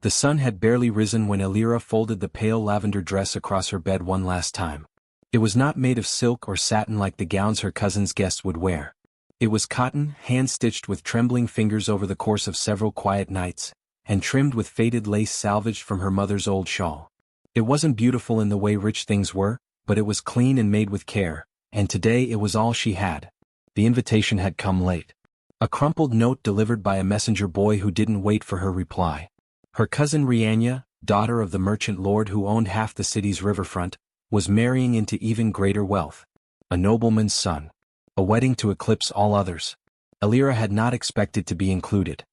The sun had barely risen when Elira folded the pale lavender dress across her bed one last time. It was not made of silk or satin like the gowns her cousin's guests would wear. It was cotton, hand-stitched with trembling fingers over the course of several quiet nights, and trimmed with faded lace salvaged from her mother's old shawl. It wasn't beautiful in the way rich things were, but it was clean and made with care, and today it was all she had. The invitation had come late. A crumpled note delivered by a messenger boy who didn't wait for her reply. Her cousin Rianya, daughter of the merchant lord who owned half the city's riverfront, was marrying into even greater wealth. A nobleman's son. A wedding to eclipse all others. Elira had not expected to be included.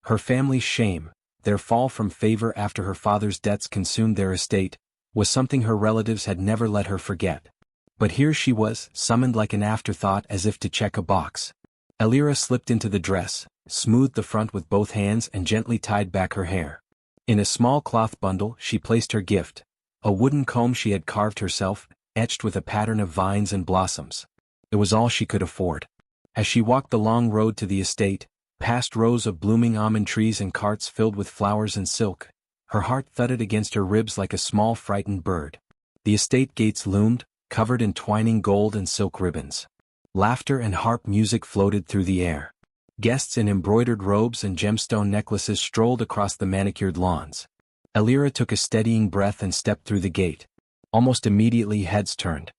Her family's shame, their fall from favor after her father's debts consumed their estate, was something her relatives had never let her forget. But here she was, summoned like an afterthought as if to check a box. Elira slipped into the dress, smoothed the front with both hands and gently tied back her hair. In a small cloth bundle she placed her gift, a wooden comb she had carved herself, etched with a pattern of vines and blossoms. It was all she could afford. As she walked the long road to the estate, past rows of blooming almond trees and carts filled with flowers and silk, her heart thudded against her ribs like a small frightened bird. The estate gates loomed, covered in twining gold and silk ribbons. Laughter and harp music floated through the air. Guests in embroidered robes and gemstone necklaces strolled across the manicured lawns. Elira took a steadying breath and stepped through the gate. Almost immediately heads turned.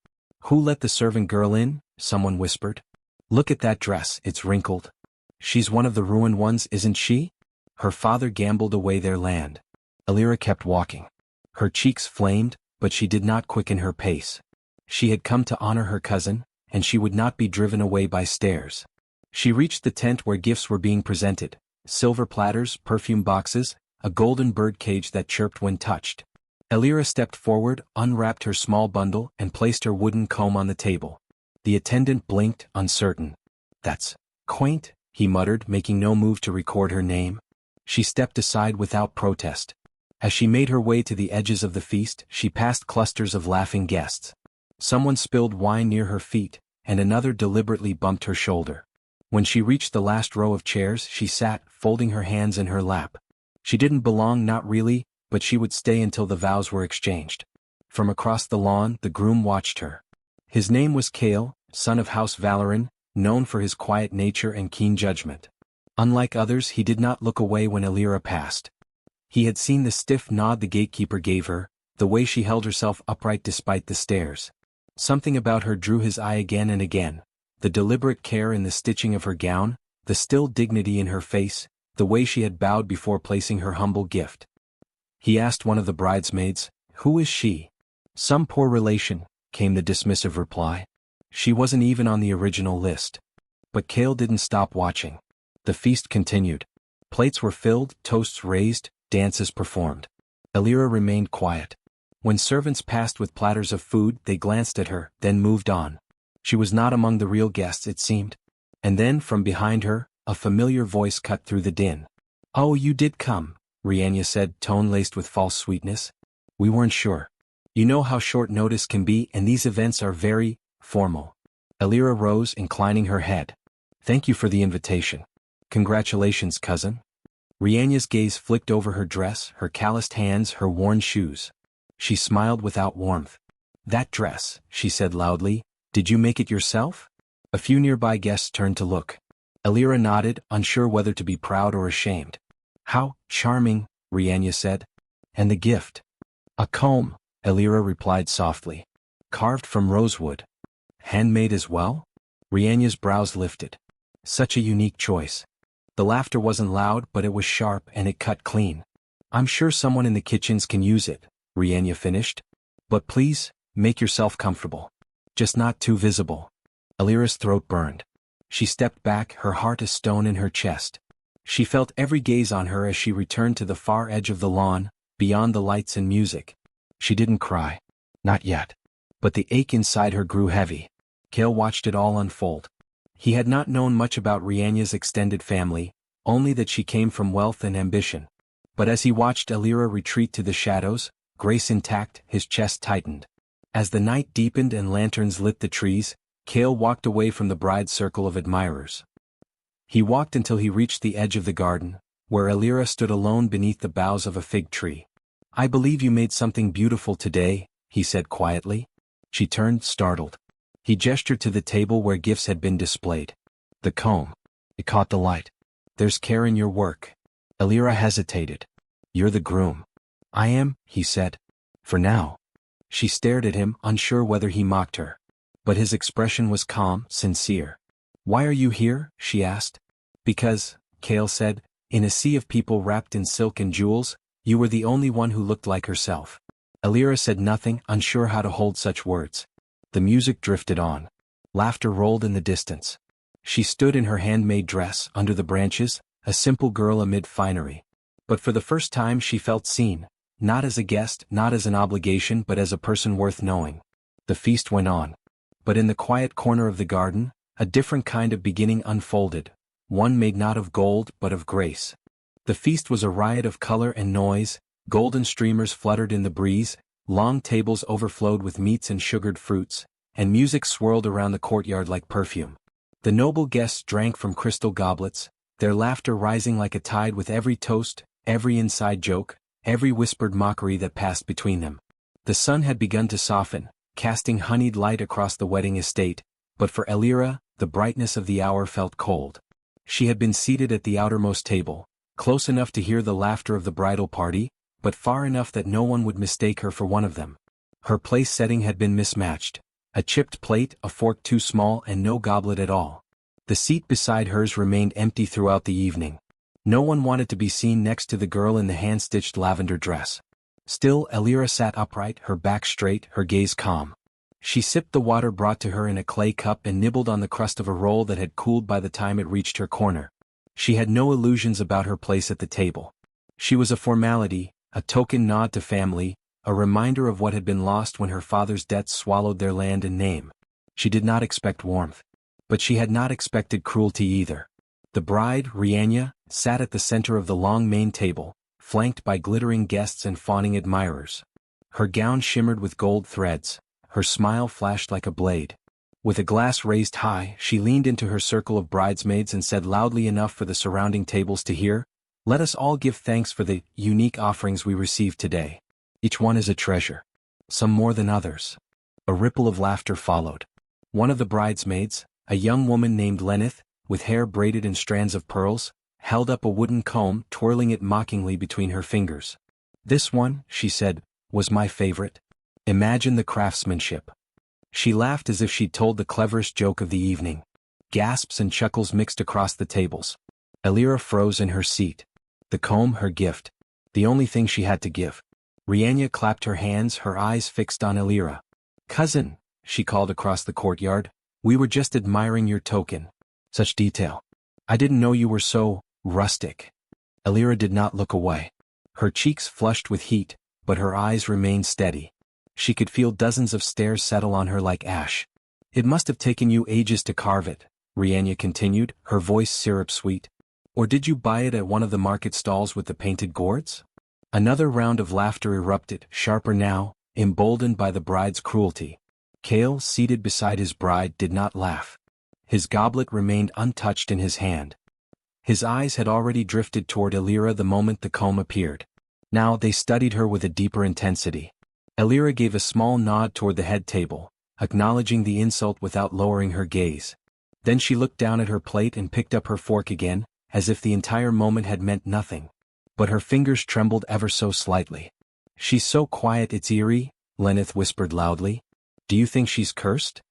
"Who let the servant girl in?" someone whispered. "Look at that dress, it's wrinkled. She's one of the ruined ones, isn't she?" Her father gambled away their land. Elira kept walking. Her cheeks flamed, but she did not quicken her pace. She had come to honor her cousin, and she would not be driven away by stares. She reached the tent where gifts were being presented: silver platters, perfume boxes, a golden bird cage that chirped when touched. Elira stepped forward, unwrapped her small bundle, and placed her wooden comb on the table. The attendant blinked, uncertain. "That's quaint," he muttered, making no move to record her name. She stepped aside without protest. As she made her way to the edges of the feast, she passed clusters of laughing guests. Someone spilled wine near her feet, and another deliberately bumped her shoulder. When she reached the last row of chairs, she sat, folding her hands in her lap. She didn't belong, not really, but she would stay until the vows were exchanged. From across the lawn, the groom watched her. His name was Kale, son of House Valoran, known for his quiet nature and keen judgment. Unlike others, he did not look away when Elira passed. He had seen the stiff nod the gatekeeper gave her, the way she held herself upright despite the stares. Something about her drew his eye again and again. The deliberate care in the stitching of her gown, the still dignity in her face, the way she had bowed before placing her humble gift. He asked one of the bridesmaids, "Who is she?" "Some poor relation," came the dismissive reply. "She wasn't even on the original list." But Kale didn't stop watching. The feast continued. Plates were filled, toasts raised, dances performed. Elira remained quiet. When servants passed with platters of food, they glanced at her, then moved on. She was not among the real guests, it seemed. And then, from behind her, a familiar voice cut through the din. "Oh, you did come," Rianya said, tone laced with false sweetness. "We weren't sure. You know how short notice can be, and these events are very formal." Elira rose, inclining her head. "Thank you for the invitation." "Congratulations, cousin." Rianya's gaze flicked over her dress, her calloused hands, her worn shoes. She smiled without warmth. "That dress," she said loudly, "did you make it yourself?" A few nearby guests turned to look. Elira nodded, unsure whether to be proud or ashamed. "How charming," Rianya said. "And the gift?" "A comb," Elira replied softly. "Carved from rosewood." "Handmade as well?" Rianya's brows lifted. Such a unique choice. The laughter wasn't loud, but it was sharp and it cut clean. "I'm sure someone in the kitchens can use it," Rianya finished. "But please, make yourself comfortable. Just not too visible." Elira's throat burned. She stepped back, her heart a stone in her chest. She felt every gaze on her as she returned to the far edge of the lawn, beyond the lights and music. She didn't cry. Not yet. But the ache inside her grew heavy. Kale watched it all unfold. He had not known much about Rianya's extended family, only that she came from wealth and ambition. But as he watched Elira retreat to the shadows, grace intact, his chest tightened. As the night deepened and lanterns lit the trees, Kale walked away from the bride's circle of admirers. He walked until he reached the edge of the garden, where Elira stood alone beneath the boughs of a fig tree. "I believe you made something beautiful today," he said quietly. She turned, startled. He gestured to the table where gifts had been displayed. "The comb. It caught the light. There's care in your work." Elira hesitated. "You're the groom." "I am," he said. "For now." She stared at him, unsure whether he mocked her. But his expression was calm, sincere. "Why are you here?" she asked. "Because," Kale said, "in a sea of people wrapped in silk and jewels, you were the only one who looked like herself." Elira said nothing, unsure how to hold such words. The music drifted on. Laughter rolled in the distance. She stood in her handmade dress, under the branches, a simple girl amid finery. But for the first time she felt seen, not as a guest, not as an obligation, but as a person worth knowing. The feast went on. But in the quiet corner of the garden, a different kind of beginning unfolded, one made not of gold but of grace. The feast was a riot of color and noise, golden streamers fluttered in the breeze, long tables overflowed with meats and sugared fruits, and music swirled around the courtyard like perfume. The noble guests drank from crystal goblets, their laughter rising like a tide with every toast, every inside joke, every whispered mockery that passed between them. The sun had begun to soften, casting honeyed light across the wedding estate, but for Elira, the brightness of the hour felt cold. She had been seated at the outermost table, close enough to hear the laughter of the bridal party, but far enough that no one would mistake her for one of them. Her place setting had been mismatched. A chipped plate, a fork too small, and no goblet at all. The seat beside hers remained empty throughout the evening. No one wanted to be seen next to the girl in the hand-stitched lavender dress. Still, Elira sat upright, her back straight, her gaze calm. She sipped the water brought to her in a clay cup and nibbled on the crust of a roll that had cooled by the time it reached her corner. She had no illusions about her place at the table. She was a formality, a token nod to family, a reminder of what had been lost when her father's debts swallowed their land and name. She did not expect warmth. But she had not expected cruelty either. The bride, Rianya, sat at the center of the long main table, flanked by glittering guests and fawning admirers. Her gown shimmered with gold threads, her smile flashed like a blade. With a glass raised high, she leaned into her circle of bridesmaids and said loudly enough for the surrounding tables to hear, "Let us all give thanks for the unique offerings we received today. Each one is a treasure. Some more than others." A ripple of laughter followed. One of the bridesmaids, a young woman named Lenith, with hair braided in strands of pearls, held up a wooden comb, twirling it mockingly between her fingers. "This one," she said, "was my favorite. Imagine the craftsmanship." She laughed as if she'd told the cleverest joke of the evening. Gasps and chuckles mixed across the tables. Elira froze in her seat. The comb, her gift. The only thing she had to give. Rianya clapped her hands, her eyes fixed on Elira. "Cousin," she called across the courtyard, "we were just admiring your token. Such detail. I didn't know you were so rustic." Elira did not look away. Her cheeks flushed with heat, but her eyes remained steady. She could feel dozens of stares settle on her like ash. "It must have taken you ages to carve it," Rianya continued, her voice syrup-sweet. "Or did you buy it at one of the market stalls with the painted gourds?" Another round of laughter erupted, sharper now, emboldened by the bride's cruelty. Kale, seated beside his bride, did not laugh. His goblet remained untouched in his hand. His eyes had already drifted toward Elira the moment the comb appeared. Now they studied her with a deeper intensity. Elira gave a small nod toward the head table, acknowledging the insult without lowering her gaze. Then she looked down at her plate and picked up her fork again, as if the entire moment had meant nothing. But her fingers trembled ever so slightly. "She's so quiet it's eerie," Lenith whispered loudly. "Do you think she's cursed?"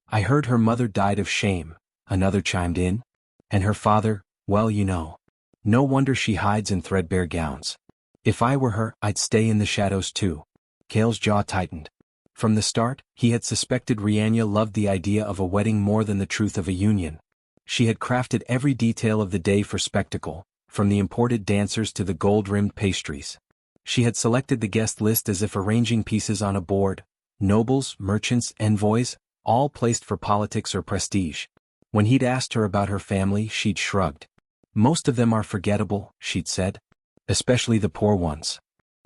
"I heard her mother died of shame," another chimed in. "And her father, well, you know. No wonder she hides in threadbare gowns. If I were her, I'd stay in the shadows too." Kale's jaw tightened. From the start, he had suspected Rianya loved the idea of a wedding more than the truth of a union. She had crafted every detail of the day for spectacle, from the imported dancers to the gold-rimmed pastries. She had selected the guest list as if arranging pieces on a board, nobles, merchants, envoys, all placed for politics or prestige. When he'd asked her about her family, she'd shrugged. "Most of them are forgettable," she'd said. "Especially the poor ones."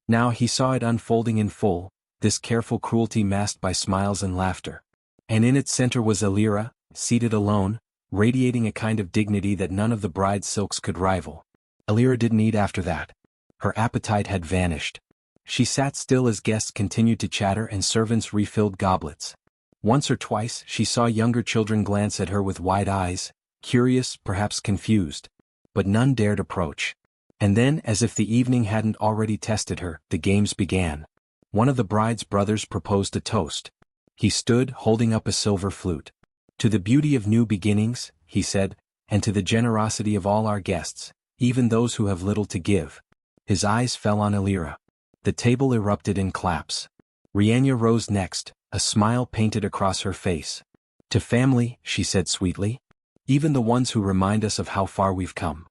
Now he saw it unfolding in full, this careful cruelty masked by smiles and laughter. And in its center was Elira, seated alone, radiating a kind of dignity that none of the bride's silks could rival. Alira didn't eat after that. Her appetite had vanished. She sat still as guests continued to chatter and servants refilled goblets. Once or twice she saw younger children glance at her with wide eyes, curious, perhaps confused. But none dared approach. And then, as if the evening hadn't already tested her, the games began. One of the bride's brothers proposed a toast. He stood, holding up a silver flute. "To the beauty of new beginnings," he said, "and to the generosity of all our guests, even those who have little to give." His eyes fell on Alira. The table erupted in claps. Rianya rose next, a smile painted across her face. "To family," she said sweetly. "Even the ones who remind us of how far we've come."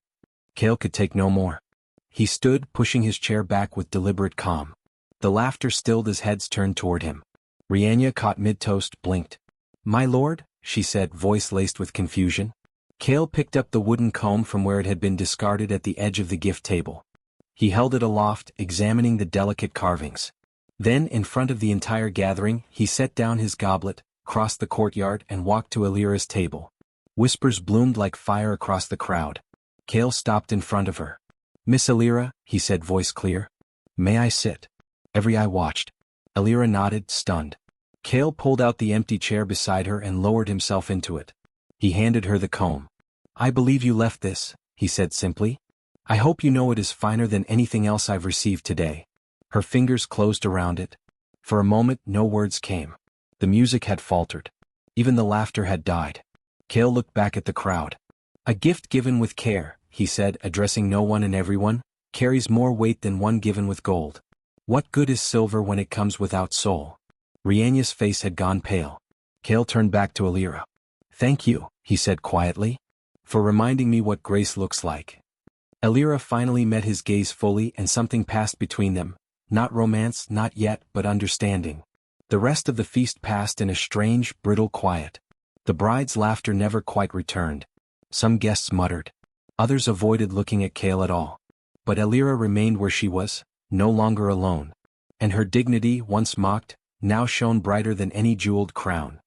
Kale could take no more. He stood, pushing his chair back with deliberate calm. The laughter stilled as heads turned toward him. Rianya, caught mid-toast, blinked. "My lord?" she said, voice laced with confusion. Kale picked up the wooden comb from where it had been discarded at the edge of the gift table. He held it aloft, examining the delicate carvings. Then, in front of the entire gathering, he set down his goblet, crossed the courtyard and walked to Alira's table. Whispers bloomed like fire across the crowd. Kale stopped in front of her. "Miss Alira," he said, voice clear. "May I sit?" Every eye watched. Alira nodded, stunned. Kale pulled out the empty chair beside her and lowered himself into it. He handed her the comb. "I believe you left this," he said simply. "I hope you know it is finer than anything else I've received today." Her fingers closed around it. For a moment no words came. The music had faltered. Even the laughter had died. Kale looked back at the crowd. "A gift given with care," he said, addressing no one and everyone, "carries more weight than one given with gold. What good is silver when it comes without soul?" Rianya's face had gone pale. Kale turned back to Alira. "Thank you," he said quietly, "for reminding me what grace looks like." Alira finally met his gaze fully and something passed between them. Not romance, not yet, but understanding. The rest of the feast passed in a strange, brittle quiet. The bride's laughter never quite returned. Some guests muttered. Others avoided looking at Kale at all. But Alira remained where she was, no longer alone. And her dignity, once mocked, now shone brighter than any jeweled crown.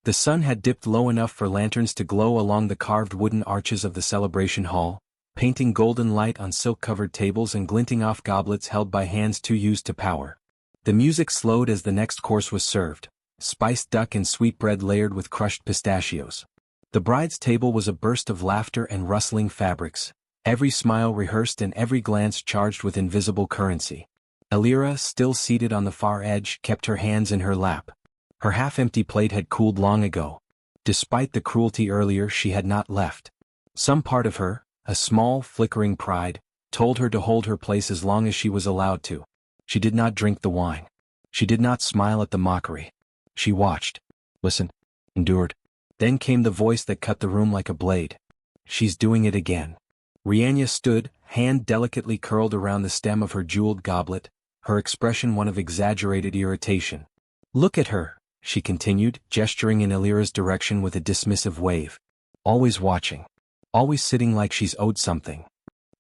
The sun had dipped low enough for lanterns to glow along the carved wooden arches of the celebration hall, painting golden light on silk-covered tables and glinting off goblets held by hands too used to power. The music slowed as the next course was served, spiced duck and sweetbread layered with crushed pistachios. The bride's table was a burst of laughter and rustling fabrics, every smile rehearsed and every glance charged with invisible currency. Alira, still seated on the far edge, kept her hands in her lap. Her half-empty plate had cooled long ago. Despite the cruelty earlier, she had not left. Some part of her, a small, flickering pride, told her to hold her place as long as she was allowed to. She did not drink the wine. She did not smile at the mockery. She watched, listened, endured. Then came the voice that cut the room like a blade. "She's doing it again." Rianya stood, hand delicately curled around the stem of her jeweled goblet, her expression one of exaggerated irritation. "Look at her," she continued, gesturing in Alira's direction with a dismissive wave. "Always watching. Always sitting like she's owed something."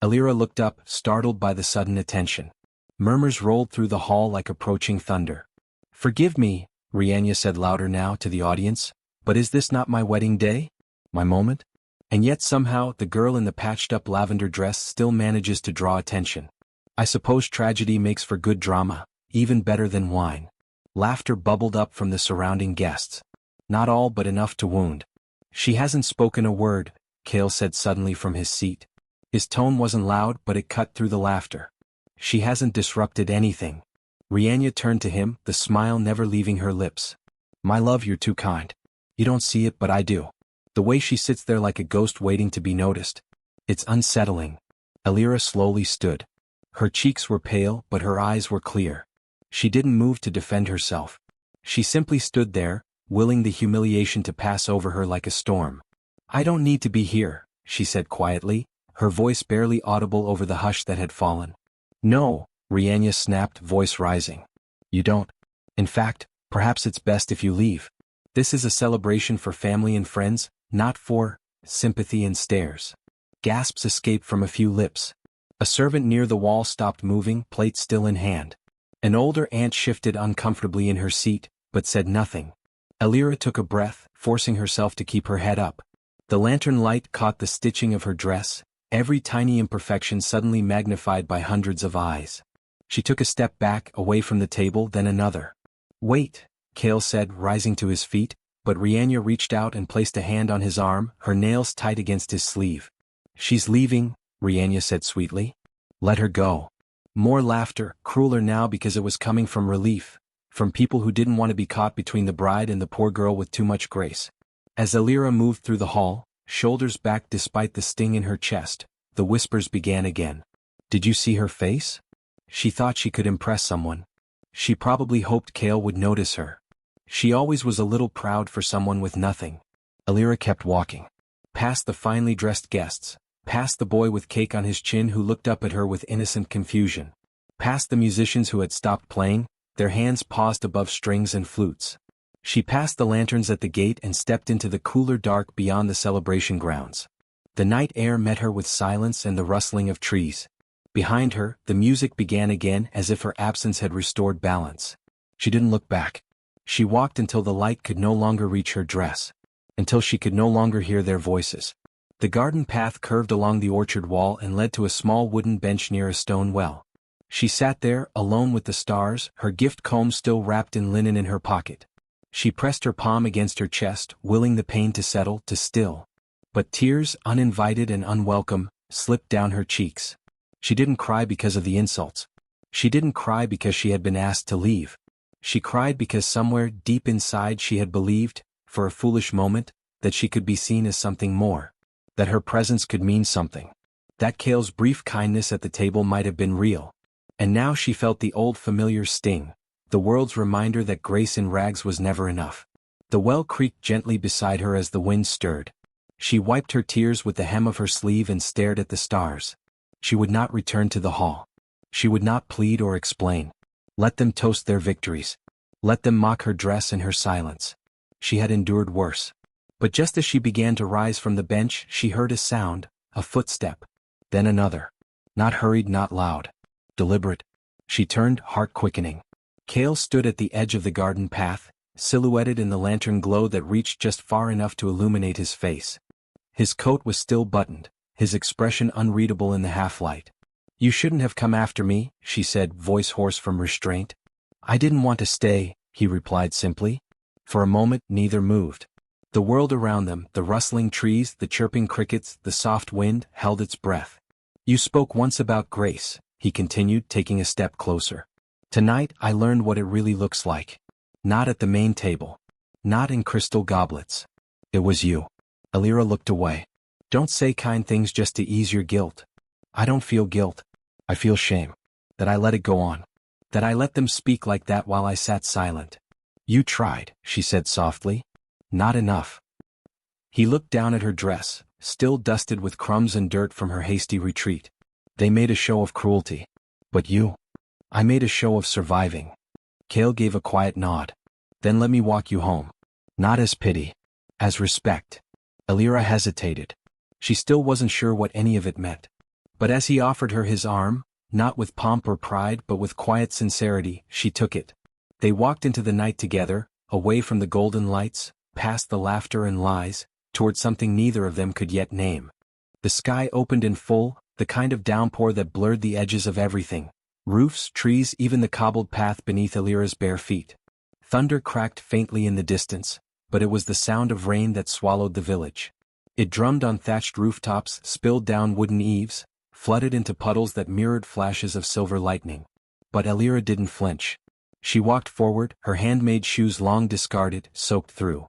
Alira looked up, startled by the sudden attention. Murmurs rolled through the hall like approaching thunder. "Forgive me," Rianya said louder now to the audience, "but is this not my wedding day? My moment?" And yet somehow the girl in the patched-up lavender dress still manages to draw attention. "I suppose tragedy makes for good drama, even better than wine." Laughter bubbled up from the surrounding guests. Not all, but enough to wound. "She hasn't spoken a word," Kale said suddenly from his seat. His tone wasn't loud, but it cut through the laughter. "She hasn't disrupted anything." Rianya turned to him, the smile never leaving her lips. "My love, you're too kind. You don't see it, but I do. The way she sits there like a ghost waiting to be noticed. It's unsettling." Alira slowly stood. Her cheeks were pale, but her eyes were clear. She didn't move to defend herself. She simply stood there, willing the humiliation to pass over her like a storm. "I don't need to be here," she said quietly, her voice barely audible over the hush that had fallen. "No," Rianya snapped, voice rising. "You don't. In fact, perhaps it's best if you leave. This is a celebration for family and friends, not for sympathy and stares." Gasps escaped from a few lips. A servant near the wall stopped moving, plate still in hand. An older aunt shifted uncomfortably in her seat, but said nothing. Alira took a breath, forcing herself to keep her head up. The lantern light caught the stitching of her dress, every tiny imperfection suddenly magnified by hundreds of eyes. She took a step back, away from the table, then another. "Wait," Cale said, rising to his feet, but Rihanna reached out and placed a hand on his arm, her nails tight against his sleeve. "She's leaving," Rihanna said sweetly. "Let her go." More laughter, crueler now because it was coming from relief, from people who didn't want to be caught between the bride and the poor girl with too much grace. As Alira moved through the hall, shoulders back despite the sting in her chest, the whispers began again. "Did you see her face? She thought she could impress someone. She probably hoped Cale would notice her. She always was a little proud for someone with nothing." Alira kept walking. Past the finely dressed guests, past the boy with cake on his chin who looked up at her with innocent confusion. Past the musicians who had stopped playing, their hands paused above strings and flutes. She passed the lanterns at the gate and stepped into the cooler dark beyond the celebration grounds. The night air met her with silence and the rustling of trees. Behind her, the music began again as if her absence had restored balance. She didn't look back. She walked until the light could no longer reach her dress. Until she could no longer hear their voices. The garden path curved along the orchard wall and led to a small wooden bench near a stone well. She sat there, alone with the stars, her gift comb still wrapped in linen in her pocket. She pressed her palm against her chest, willing the pain to settle, to still. But tears, uninvited and unwelcome, slipped down her cheeks. She didn't cry because of the insults. She didn't cry because she had been asked to leave. She cried because somewhere deep inside she had believed, for a foolish moment, that she could be seen as something more. That her presence could mean something. That Cale's brief kindness at the table might have been real. And now she felt the old familiar sting, the world's reminder that grace in rags was never enough. The well creaked gently beside her as the wind stirred. She wiped her tears with the hem of her sleeve and stared at the stars. She would not return to the hall. She would not plead or explain. Let them toast their victories. Let them mock her dress and her silence. She had endured worse. But just as she began to rise from the bench, she heard a sound, a footstep. Then another. Not hurried, not loud. Deliberate. She turned, heart quickening. Cale stood at the edge of the garden path, silhouetted in the lantern glow that reached just far enough to illuminate his face. His coat was still buttoned, his expression unreadable in the half-light. "You shouldn't have come after me," she said, voice hoarse from restraint. "I didn't want to stay," he replied simply. For a moment, neither moved. The world around them, the rustling trees, the chirping crickets, the soft wind, held its breath. "You spoke once about grace," he continued, taking a step closer. "Tonight I learned what it really looks like. Not at the main table. Not in crystal goblets. It was you." Alira looked away. "Don't say kind things just to ease your guilt." "I don't feel guilt. I feel shame. That I let it go on. That I let them speak like that while I sat silent." "You tried," she said softly. "Not enough." He looked down at her dress, still dusted with crumbs and dirt from her hasty retreat. "They made a show of cruelty. But you?" "I made a show of surviving." Cale gave a quiet nod. "Then let me walk you home. Not as pity. As respect." Alira hesitated. She still wasn't sure what any of it meant. But as he offered her his arm, not with pomp or pride but with quiet sincerity, she took it. They walked into the night together, away from the golden lights, past the laughter and lies, toward something neither of them could yet name. The sky opened in full, the kind of downpour that blurred the edges of everything. Roofs, trees, even the cobbled path beneath Alira's bare feet. Thunder cracked faintly in the distance, but it was the sound of rain that swallowed the village. It drummed on thatched rooftops, spilled down wooden eaves, flooded into puddles that mirrored flashes of silver lightning. But Alira didn't flinch. She walked forward, her handmade shoes long discarded, soaked through.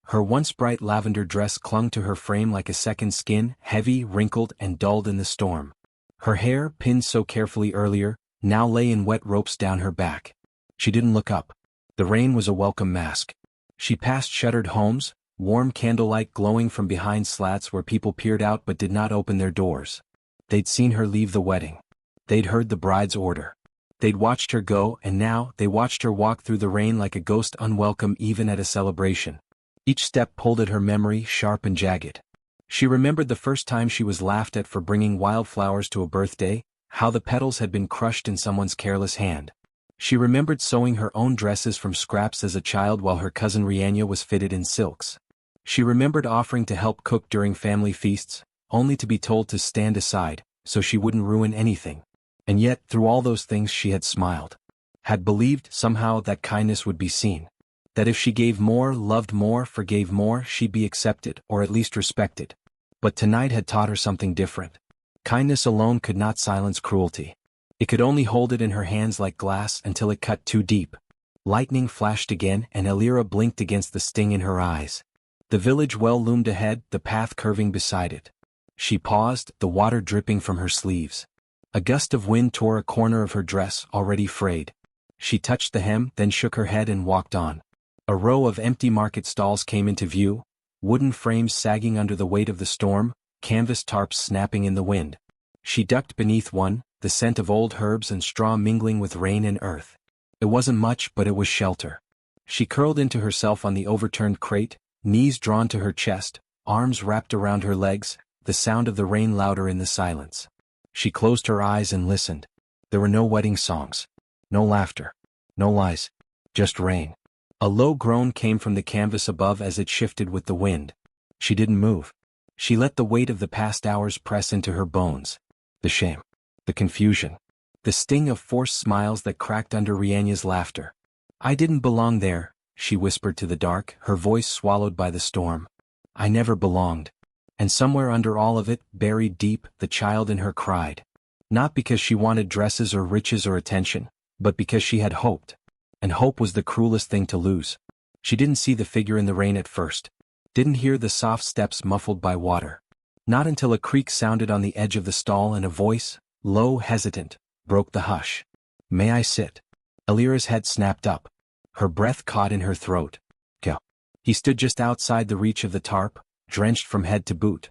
Her once bright lavender dress clung to her frame like a second skin, heavy, wrinkled, and dulled in the storm. Her hair, pinned so carefully earlier, now lay in wet ropes down her back. She didn't look up. The rain was a welcome mask. She passed shuttered homes, warm candlelight glowing from behind slats where people peered out but did not open their doors. They'd seen her leave the wedding. They'd heard the bride's order. They'd watched her go, and now they watched her walk through the rain like a ghost, unwelcome even at a celebration. Each step pulled at her memory, sharp and jagged. She remembered the first time she was laughed at for bringing wildflowers to a birthday, how the petals had been crushed in someone's careless hand. She remembered sewing her own dresses from scraps as a child while her cousin Rihanna was fitted in silks. She remembered offering to help cook during family feasts, only to be told to stand aside, so she wouldn't ruin anything. And yet, through all those things she had smiled. Had believed, somehow, that kindness would be seen. That if she gave more, loved more, forgave more, she'd be accepted, or at least respected. But tonight had taught her something different. Kindness alone could not silence cruelty. It could only hold it in her hands like glass until it cut too deep. Lightning flashed again, and Elira blinked against the sting in her eyes. The village well loomed ahead, the path curving beside it. She paused, the water dripping from her sleeves. A gust of wind tore a corner of her dress, already frayed. She touched the hem, then shook her head and walked on. A row of empty market stalls came into view, wooden frames sagging under the weight of the storm, canvas tarps snapping in the wind. She ducked beneath one, the scent of old herbs and straw mingling with rain and earth. It wasn't much, but it was shelter. She curled into herself on the overturned crate, knees drawn to her chest, arms wrapped around her legs, the sound of the rain louder in the silence. She closed her eyes and listened. There were no wedding songs. No laughter. No lies. Just rain. A low groan came from the canvas above as it shifted with the wind. She didn't move. She let the weight of the past hours press into her bones. The shame. The confusion. The sting of forced smiles that cracked under Rihanna's laughter. I didn't belong there, she whispered to the dark, her voice swallowed by the storm. I never belonged. And somewhere under all of it, buried deep, the child in her cried. Not because she wanted dresses or riches or attention, but because she had hoped. And hope was the cruelest thing to lose. She didn't see the figure in the rain at first. Didn't hear the soft steps muffled by water. Not until a creak sounded on the edge of the stall and a voice, low, hesitant, broke the hush. May I sit? Elira's head snapped up. Her breath caught in her throat. Go. He stood just outside the reach of the tarp, drenched from head to boot.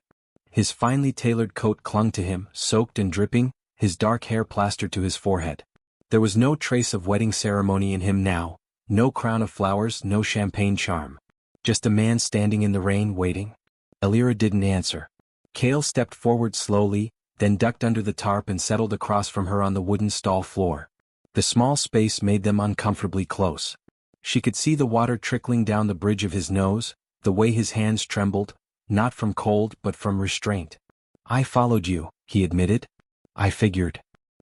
His finely tailored coat clung to him, soaked and dripping, his dark hair plastered to his forehead. There was no trace of wedding ceremony in him now, no crown of flowers, no champagne charm. Just a man standing in the rain, waiting. Elira didn't answer. Cale stepped forward slowly, then ducked under the tarp and settled across from her on the wooden stall floor. The small space made them uncomfortably close. She could see the water trickling down the bridge of his nose, the way his hands trembled, not from cold but from restraint. I followed you, he admitted. I figured.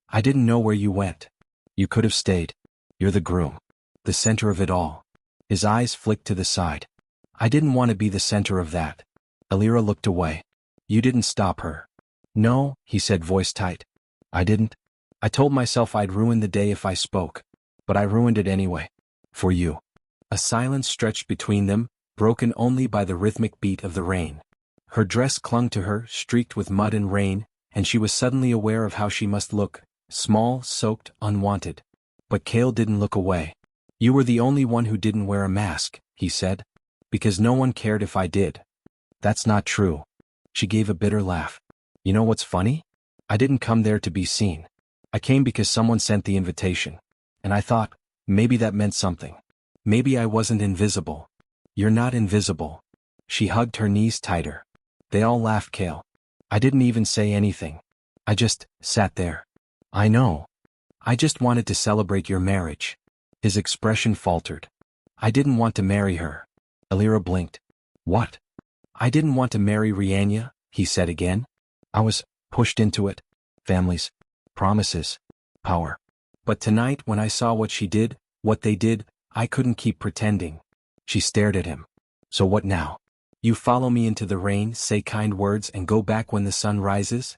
I didn't know where you went. You could have stayed. You're the groom. The center of it all. His eyes flicked to the side. I didn't want to be the center of that. Elira looked away. You didn't stop her. No, he said, voice tight. I didn't. I told myself I'd ruin the day if I spoke. But I ruined it anyway. For you. A silence stretched between them, broken only by the rhythmic beat of the rain. Her dress clung to her, streaked with mud and rain, and she was suddenly aware of how she must look. Small, soaked, unwanted. But Cale didn't look away. You were the only one who didn't wear a mask, he said. Because no one cared if I did. That's not true. She gave a bitter laugh. You know what's funny? I didn't come there to be seen. I came because someone sent the invitation. And I thought, maybe that meant something. Maybe I wasn't invisible. You're not invisible. She hugged her knees tighter. They all laughed, Cale. I didn't even say anything. I just sat there. I know. I just wanted to celebrate your marriage. His expression faltered. I didn't want to marry her. Elira blinked. What? I didn't want to marry Rihanna, he said again. I was pushed into it. Families. Promises. Power. But tonight when I saw what she did, what they did, I couldn't keep pretending. She stared at him. So what now? You follow me into the rain, say kind words and go back when the sun rises?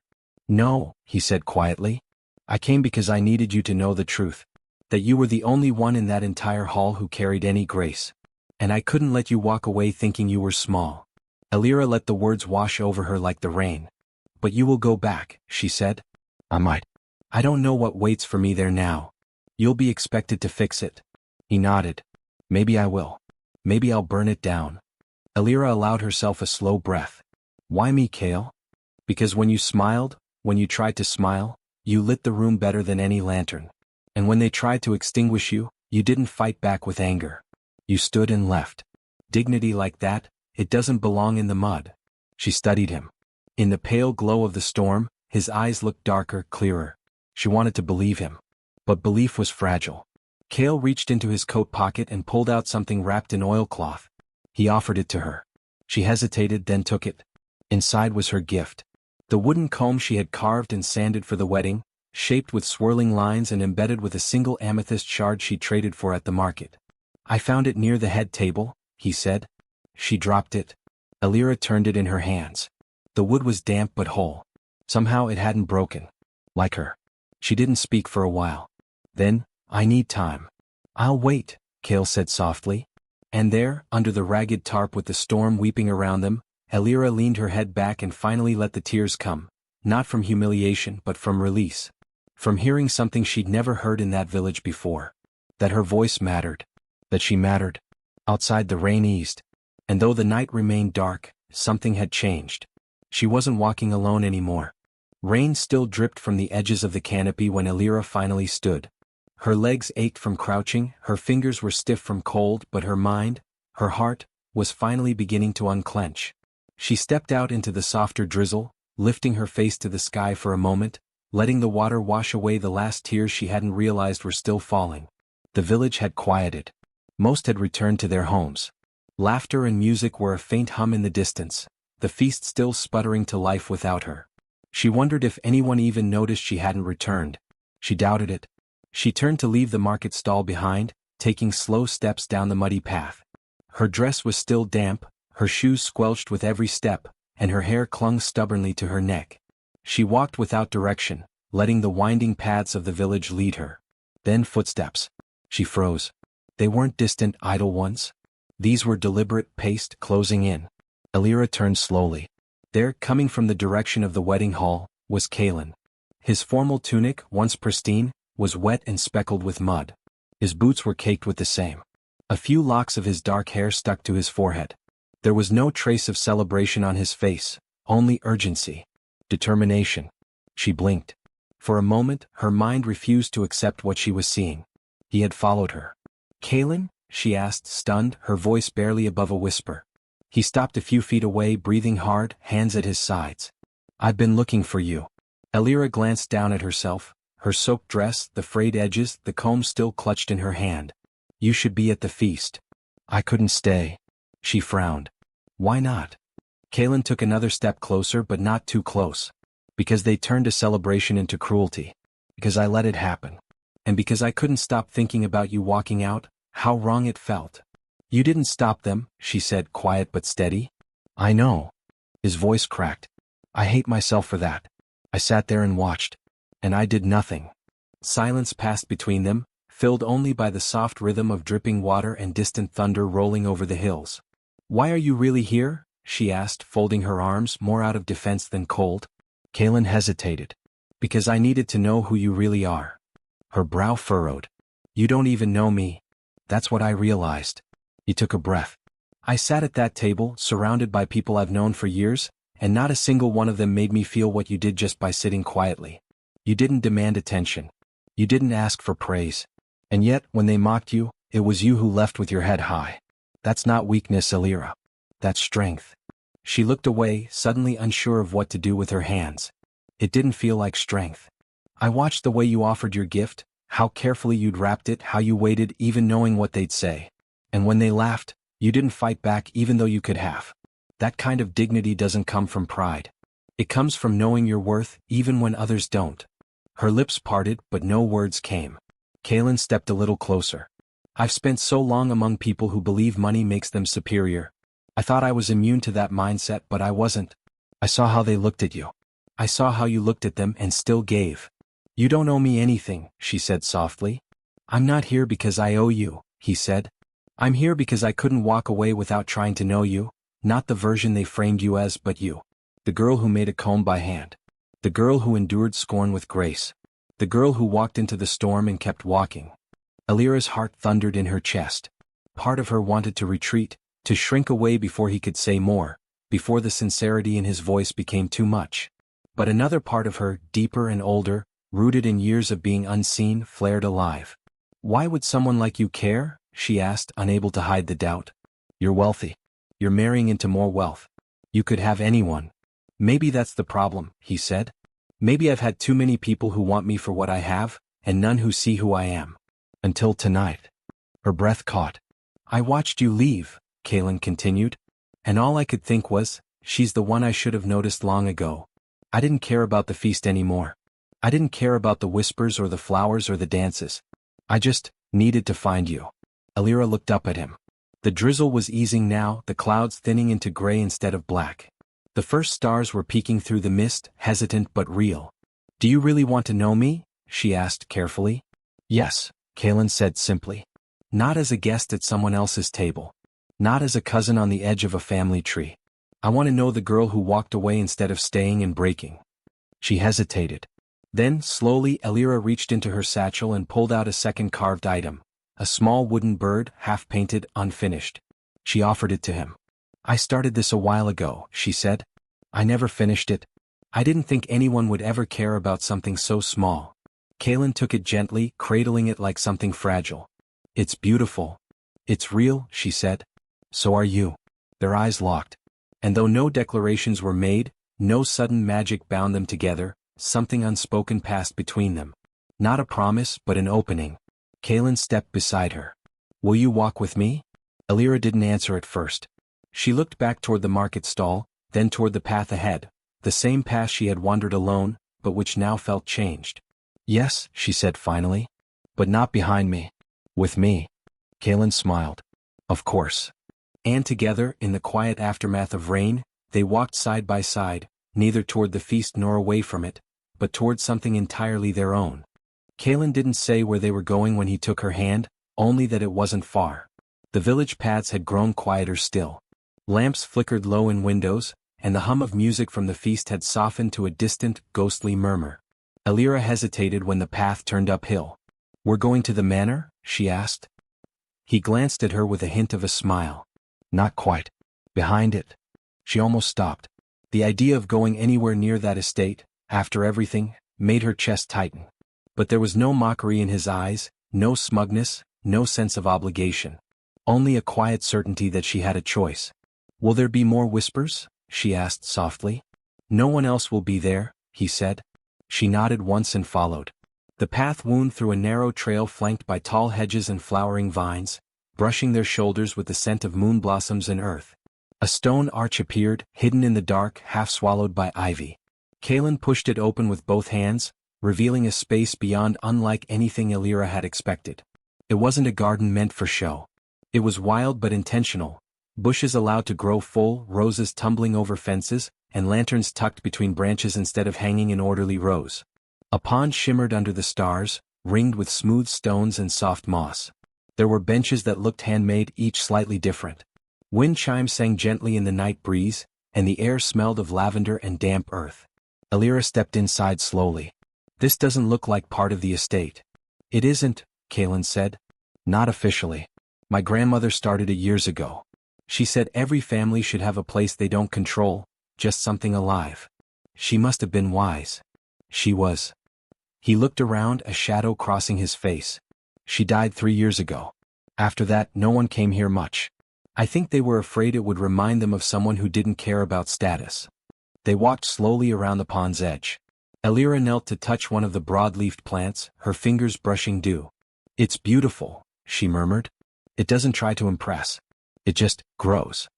No, he said quietly. I came because I needed you to know the truth. That you were the only one in that entire hall who carried any grace. And I couldn't let you walk away thinking you were small. Elira let the words wash over her like the rain. But you will go back, she said. I might. I don't know what waits for me there now. You'll be expected to fix it. He nodded. Maybe I will. Maybe I'll burn it down. Elira allowed herself a slow breath. Why me, Cale? Because when you smiled, when you tried to smile, you lit the room better than any lantern. And when they tried to extinguish you, you didn't fight back with anger. You stood and left. Dignity like that, it doesn't belong in the mud. She studied him. In the pale glow of the storm, his eyes looked darker, clearer. She wanted to believe him. But belief was fragile. Cale reached into his coat pocket and pulled out something wrapped in oilcloth. He offered it to her. She hesitated, then took it. Inside was her gift. The wooden comb she had carved and sanded for the wedding, shaped with swirling lines and embedded with a single amethyst shard she traded for at the market. I found it near the head table, he said. She dropped it. Alira turned it in her hands. The wood was damp but whole. Somehow it hadn't broken. Like her. She didn't speak for a while. Then, I need time. I'll wait, Kale said softly. And there, under the ragged tarp with the storm weeping around them, Alira leaned her head back and finally let the tears come, not from humiliation but from release. From hearing something she'd never heard in that village before. That her voice mattered. That she mattered. Outside the rain eased. And though the night remained dark, something had changed. She wasn't walking alone anymore. Rain still dripped from the edges of the canopy when Alira finally stood. Her legs ached from crouching, her fingers were stiff from cold, but her mind, her heart, was finally beginning to unclench. She stepped out into the softer drizzle, lifting her face to the sky for a moment, letting the water wash away the last tears she hadn't realized were still falling. The village had quieted. Most had returned to their homes. Laughter and music were a faint hum in the distance, the feast still sputtering to life without her. She wondered if anyone even noticed she hadn't returned. She doubted it. She turned to leave the market stall behind, taking slow steps down the muddy path. Her dress was still damp, her shoes squelched with every step, and her hair clung stubbornly to her neck. She walked without direction, letting the winding paths of the village lead her. Then footsteps. She froze. They weren't distant, idle ones. These were deliberate, paced, closing in. Alira turned slowly. There, coming from the direction of the wedding hall, was Kalen. His formal tunic, once pristine, was wet and speckled with mud. His boots were caked with the same. A few locks of his dark hair stuck to his forehead. There was no trace of celebration on his face, only urgency. Determination. She blinked. For a moment, her mind refused to accept what she was seeing. He had followed her. Kalen? She asked, stunned, her voice barely above a whisper. He stopped a few feet away, breathing hard, hands at his sides. I've been looking for you. Alira glanced down at herself, her soaked dress, the frayed edges, the comb still clutched in her hand. You should be at the feast. I couldn't stay. She frowned. Why not? Kalen took another step closer, but not too close. Because they turned a celebration into cruelty. Because I let it happen. And because I couldn't stop thinking about you walking out, how wrong it felt. You didn't stop them, she said, quiet but steady. I know. His voice cracked. I hate myself for that. I sat there and watched. And I did nothing. Silence passed between them, filled only by the soft rhythm of dripping water and distant thunder rolling over the hills. Why are you really here? She asked, folding her arms, more out of defense than cold. Kalen hesitated. Because I needed to know who you really are. Her brow furrowed. You don't even know me. That's what I realized. He took a breath. I sat at that table, surrounded by people I've known for years, and not a single one of them made me feel what you did just by sitting quietly. You didn't demand attention. You didn't ask for praise. And yet, when they mocked you, it was you who left with your head high. That's not weakness, Alira. That's strength. She looked away, suddenly unsure of what to do with her hands. It didn't feel like strength. I watched the way you offered your gift, how carefully you'd wrapped it, how you waited even knowing what they'd say. And when they laughed, you didn't fight back even though you could have. That kind of dignity doesn't come from pride. It comes from knowing your worth even when others don't. Her lips parted, but no words came. Kalen stepped a little closer. I've spent so long among people who believe money makes them superior. I thought I was immune to that mindset, but I wasn't. I saw how they looked at you. I saw how you looked at them and still gave. You don't owe me anything, she said softly. I'm not here because I owe you, he said. I'm here because I couldn't walk away without trying to know you, not the version they framed you as, but you. The girl who made a comb by hand. The girl who endured scorn with grace. The girl who walked into the storm and kept walking. Alira's heart thundered in her chest. Part of her wanted to retreat, to shrink away before he could say more, before the sincerity in his voice became too much. But another part of her, deeper and older, rooted in years of being unseen, flared alive. Why would someone like you care? She asked, unable to hide the doubt. You're wealthy. You're marrying into more wealth. You could have anyone. Maybe that's the problem, he said. Maybe I've had too many people who want me for what I have, and none who see who I am. Until tonight. Her breath caught. I watched you leave, Kalen continued. And all I could think was, she's the one I should have noticed long ago. I didn't care about the feast anymore. I didn't care about the whispers or the flowers or the dances. I just needed to find you. Alira looked up at him. The drizzle was easing now, the clouds thinning into gray instead of black. The first stars were peeking through the mist, hesitant but real. Do you really want to know me? She asked carefully. Yes, Kaelin said simply. Not as a guest at someone else's table. Not as a cousin on the edge of a family tree. I want to know the girl who walked away instead of staying and breaking. She hesitated. Then, slowly, Alira reached into her satchel and pulled out a second carved item. A small wooden bird, half-painted, unfinished. She offered it to him. I started this a while ago, she said. I never finished it. I didn't think anyone would ever care about something so small. Kaelin took it gently, cradling it like something fragile. It's beautiful. It's real, she said. So are you. Their eyes locked. And though no declarations were made, no sudden magic bound them together, something unspoken passed between them. Not a promise, but an opening. Kaelin stepped beside her. Will you walk with me? Alira didn't answer at first. She looked back toward the market stall, then toward the path ahead, the same path she had wandered alone, but which now felt changed. Yes, she said finally. But not behind me. With me. Kaelin smiled. Of course. And together, in the quiet aftermath of rain, they walked side by side, neither toward the feast nor away from it, but toward something entirely their own. Kaelin didn't say where they were going when he took her hand, only that it wasn't far. The village paths had grown quieter still. Lamps flickered low in windows, and the hum of music from the feast had softened to a distant, ghostly murmur. Alira hesitated when the path turned uphill. We're going to the manor? She asked. He glanced at her with a hint of a smile. Not quite. Behind it. She almost stopped. The idea of going anywhere near that estate, after everything, made her chest tighten. But there was no mockery in his eyes, no smugness, no sense of obligation. Only a quiet certainty that she had a choice. Will there be more whispers? She asked softly. No one else will be there, he said. She nodded once and followed. The path wound through a narrow trail flanked by tall hedges and flowering vines, brushing their shoulders with the scent of moon blossoms and earth. A stone arch appeared, hidden in the dark, half swallowed by ivy. Kaelin pushed it open with both hands, revealing a space beyond unlike anything Alira had expected. It wasn't a garden meant for show. It was wild but intentional, bushes allowed to grow full, roses tumbling over fences, and lanterns tucked between branches instead of hanging in orderly rows. A pond shimmered under the stars, ringed with smooth stones and soft moss. There were benches that looked handmade, each slightly different. Wind chimes sang gently in the night breeze, and the air smelled of lavender and damp earth. Alira stepped inside slowly. This doesn't look like part of the estate. It isn't, Kaelin said. Not officially. My grandmother started it years ago. She said every family should have a place they don't control, just something alive. She must have been wise. She was. He looked around, a shadow crossing his face. She died 3 years ago. After that, no one came here much. I think they were afraid it would remind them of someone who didn't care about status. They walked slowly around the pond's edge. Alira knelt to touch one of the broad-leafed plants, her fingers brushing dew. It's beautiful, she murmured. It doesn't try to impress. It just grows.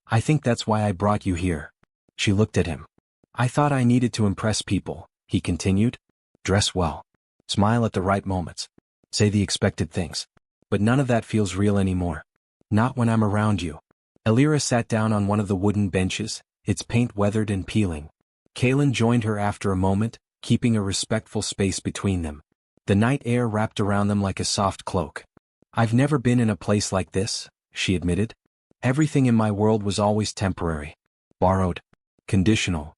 I think that's why I brought you here. She looked at him. I thought I needed to impress people, he continued. Dress well. Smile at the right moments. Say the expected things. But none of that feels real anymore. Not when I'm around you. Alira sat down on one of the wooden benches, its paint weathered and peeling. Kaelin joined her after a moment, keeping a respectful space between them. The night air wrapped around them like a soft cloak. I've never been in a place like this, she admitted. Everything in my world was always temporary. Borrowed. Conditional.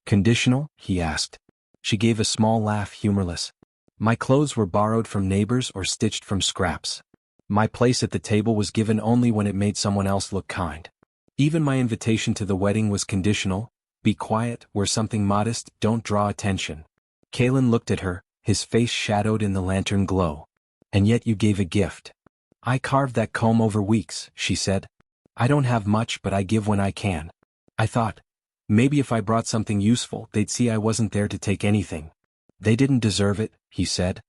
Conditional? He asked. She gave a small laugh, humorless. My clothes were borrowed from neighbors or stitched from scraps. My place at the table was given only when it made someone else look kind. Even my invitation to the wedding was conditional. Be quiet, wear something modest, don't draw attention. Kaelin looked at her, his face shadowed in the lantern glow. And yet you gave a gift. I carved that comb over weeks, she said. I don't have much, but I give when I can. I thought, maybe if I brought something useful, they'd see I wasn't there to take anything. They didn't deserve it, he said.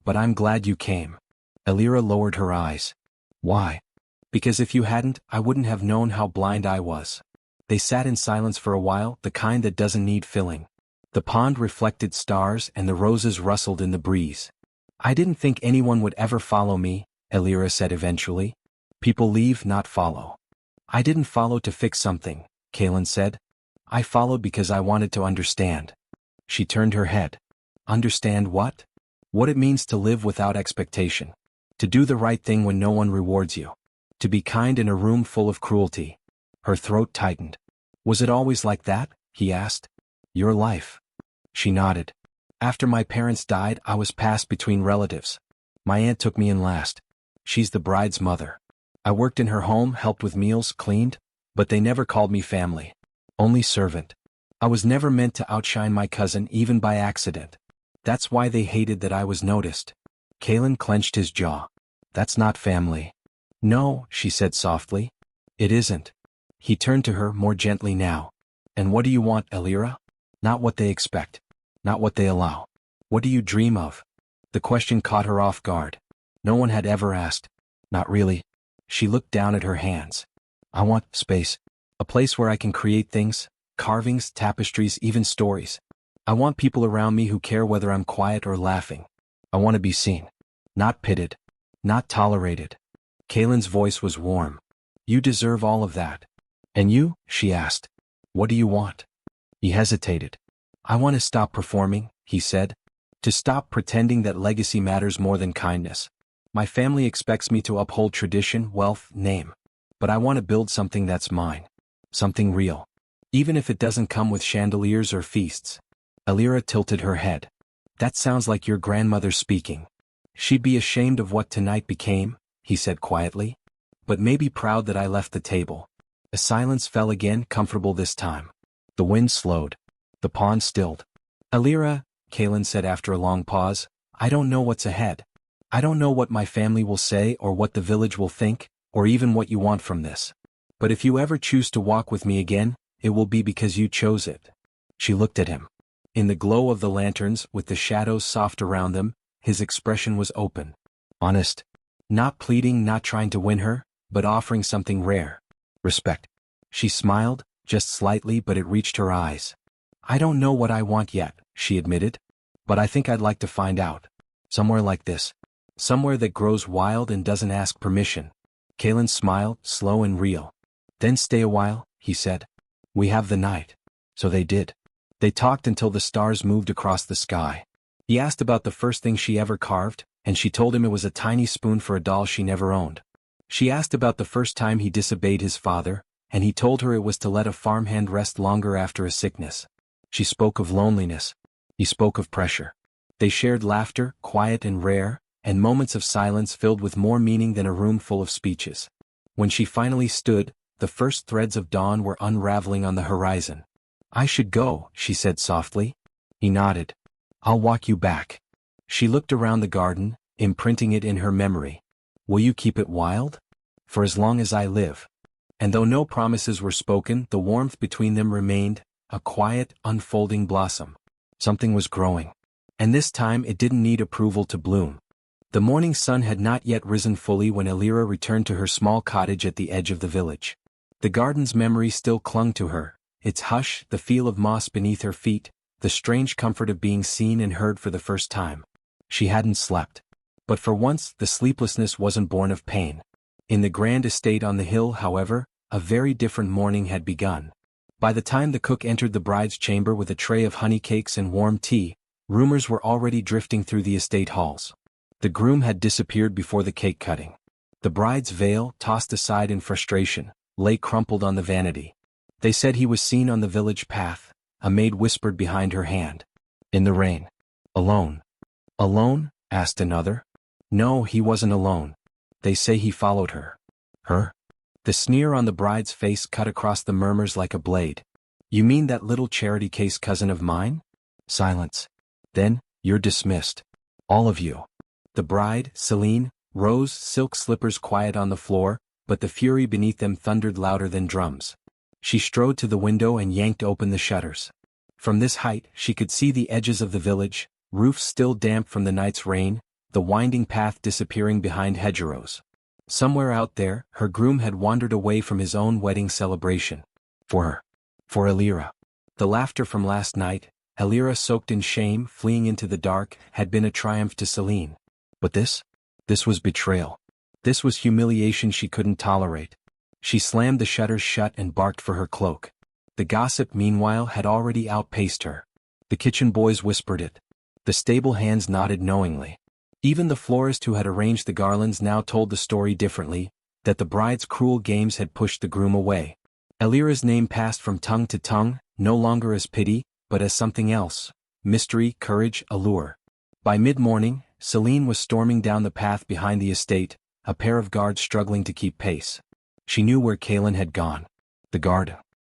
But I'm glad you came. Alira lowered her eyes. Why? Because if you hadn't, I wouldn't have known how blind I was. They sat in silence for a while, the kind that doesn't need filling. The pond reflected stars and the roses rustled in the breeze. I didn't think anyone would ever follow me, Elira said eventually. People leave, not follow. I didn't follow to fix something, Kaelin said. I followed because I wanted to understand. She turned her head. Understand what? What it means to live without expectation. To do the right thing when no one rewards you. To be kind in a room full of cruelty. Her throat tightened. Was it always like that? He asked. Your life. She nodded. After my parents died, I was passed between relatives. My aunt took me in last. She's the bride's mother. I worked in her home, helped with meals, cleaned, but they never called me family. Only servant. I was never meant to outshine my cousin even by accident. That's why they hated that I was noticed. Kaelin clenched his jaw. That's not family. No, she said softly. It isn't. He turned to her more gently now. And what do you want, Elira? Not what they expect. Not what they allow. What do you dream of? The question caught her off guard. No one had ever asked. Not really. She looked down at her hands. I want space. A place where I can create things, carvings, tapestries, even stories. I want people around me who care whether I'm quiet or laughing. I want to be seen. Not pitted. Not tolerated. Kaelin's voice was warm. You deserve all of that. And you? She asked. What do you want? He hesitated. I want to stop performing, he said. To stop pretending that legacy matters more than kindness. My family expects me to uphold tradition, wealth, name. But I want to build something that's mine. Something real. Even if it doesn't come with chandeliers or feasts. Elira tilted her head. That sounds like your grandmother speaking. She'd be ashamed of what tonight became, he said quietly. But maybe proud that I left the table. A silence fell again, comfortable this time. The wind slowed. The pond stilled. Elira, Kaelin said after a long pause, I don't know what's ahead. I don't know what my family will say or what the village will think, or even what you want from this. But if you ever choose to walk with me again, it will be because you chose it. She looked at him. In the glow of the lanterns, with the shadows soft around them, his expression was open. Honest. Not pleading, not trying to win her, but offering something rare. Respect. She smiled, just slightly, but it reached her eyes. I don't know what I want yet, she admitted. But I think I'd like to find out. Somewhere like this. Somewhere that grows wild and doesn't ask permission. Kaelin smiled, slow and real. Then stay a while, he said. We have the night. So they did. They talked until the stars moved across the sky. He asked about the first thing she ever carved, and she told him it was a tiny spoon for a doll she never owned. She asked about the first time he disobeyed his father, and he told her it was to let a farmhand rest longer after a sickness. She spoke of loneliness. He spoke of pressure. They shared laughter, quiet and rare, and moments of silence filled with more meaning than a room full of speeches. When she finally stood, the first threads of dawn were unraveling on the horizon. I should go, she said softly. He nodded. I'll walk you back. She looked around the garden, imprinting it in her memory. Will you keep it wild? For as long as I live. And though no promises were spoken, the warmth between them remained, a quiet, unfolding blossom. Something was growing. And this time it didn't need approval to bloom. The morning sun had not yet risen fully when Elira returned to her small cottage at the edge of the village. The garden's memory still clung to her, its hush, the feel of moss beneath her feet, the strange comfort of being seen and heard for the first time. She hadn't slept. But for once, the sleeplessness wasn't born of pain. In the grand estate on the hill, however, a very different morning had begun. By the time the cook entered the bride's chamber with a tray of honey cakes and warm tea, rumors were already drifting through the estate halls. The groom had disappeared before the cake cutting. The bride's veil, tossed aside in frustration, lay crumpled on the vanity. They said he was seen on the village path, a maid whispered behind her hand. In the rain. Alone. Alone? Asked another. No, he wasn't alone. They say he followed her. Her? The sneer on the bride's face cut across the murmurs like a blade. You mean that little charity case cousin of mine? Silence. Then, you're dismissed. All of you. The bride, Celine, rose, silk slippers quiet on the floor, but the fury beneath them thundered louder than drums. She strode to the window and yanked open the shutters. From this height, she could see the edges of the village, roofs still damp from the night's rain, the winding path disappearing behind hedgerows. Somewhere out there, her groom had wandered away from his own wedding celebration. For her. For Elira. The laughter from last night, Elira, soaked in shame, fleeing into the dark, had been a triumph to Celine. But this? This was betrayal. This was humiliation she couldn't tolerate. She slammed the shutters shut and barked for her cloak. The gossip, meanwhile, had already outpaced her. The kitchen boys whispered it. The stable hands nodded knowingly. Even the florist who had arranged the garlands now told the story differently, that the bride's cruel games had pushed the groom away. Elira's name passed from tongue to tongue, no longer as pity, but as something else: mystery, courage, allure. By mid-morning, Celine was storming down the path behind the estate, a pair of guards struggling to keep pace. She knew where Kaelin had gone. The garden.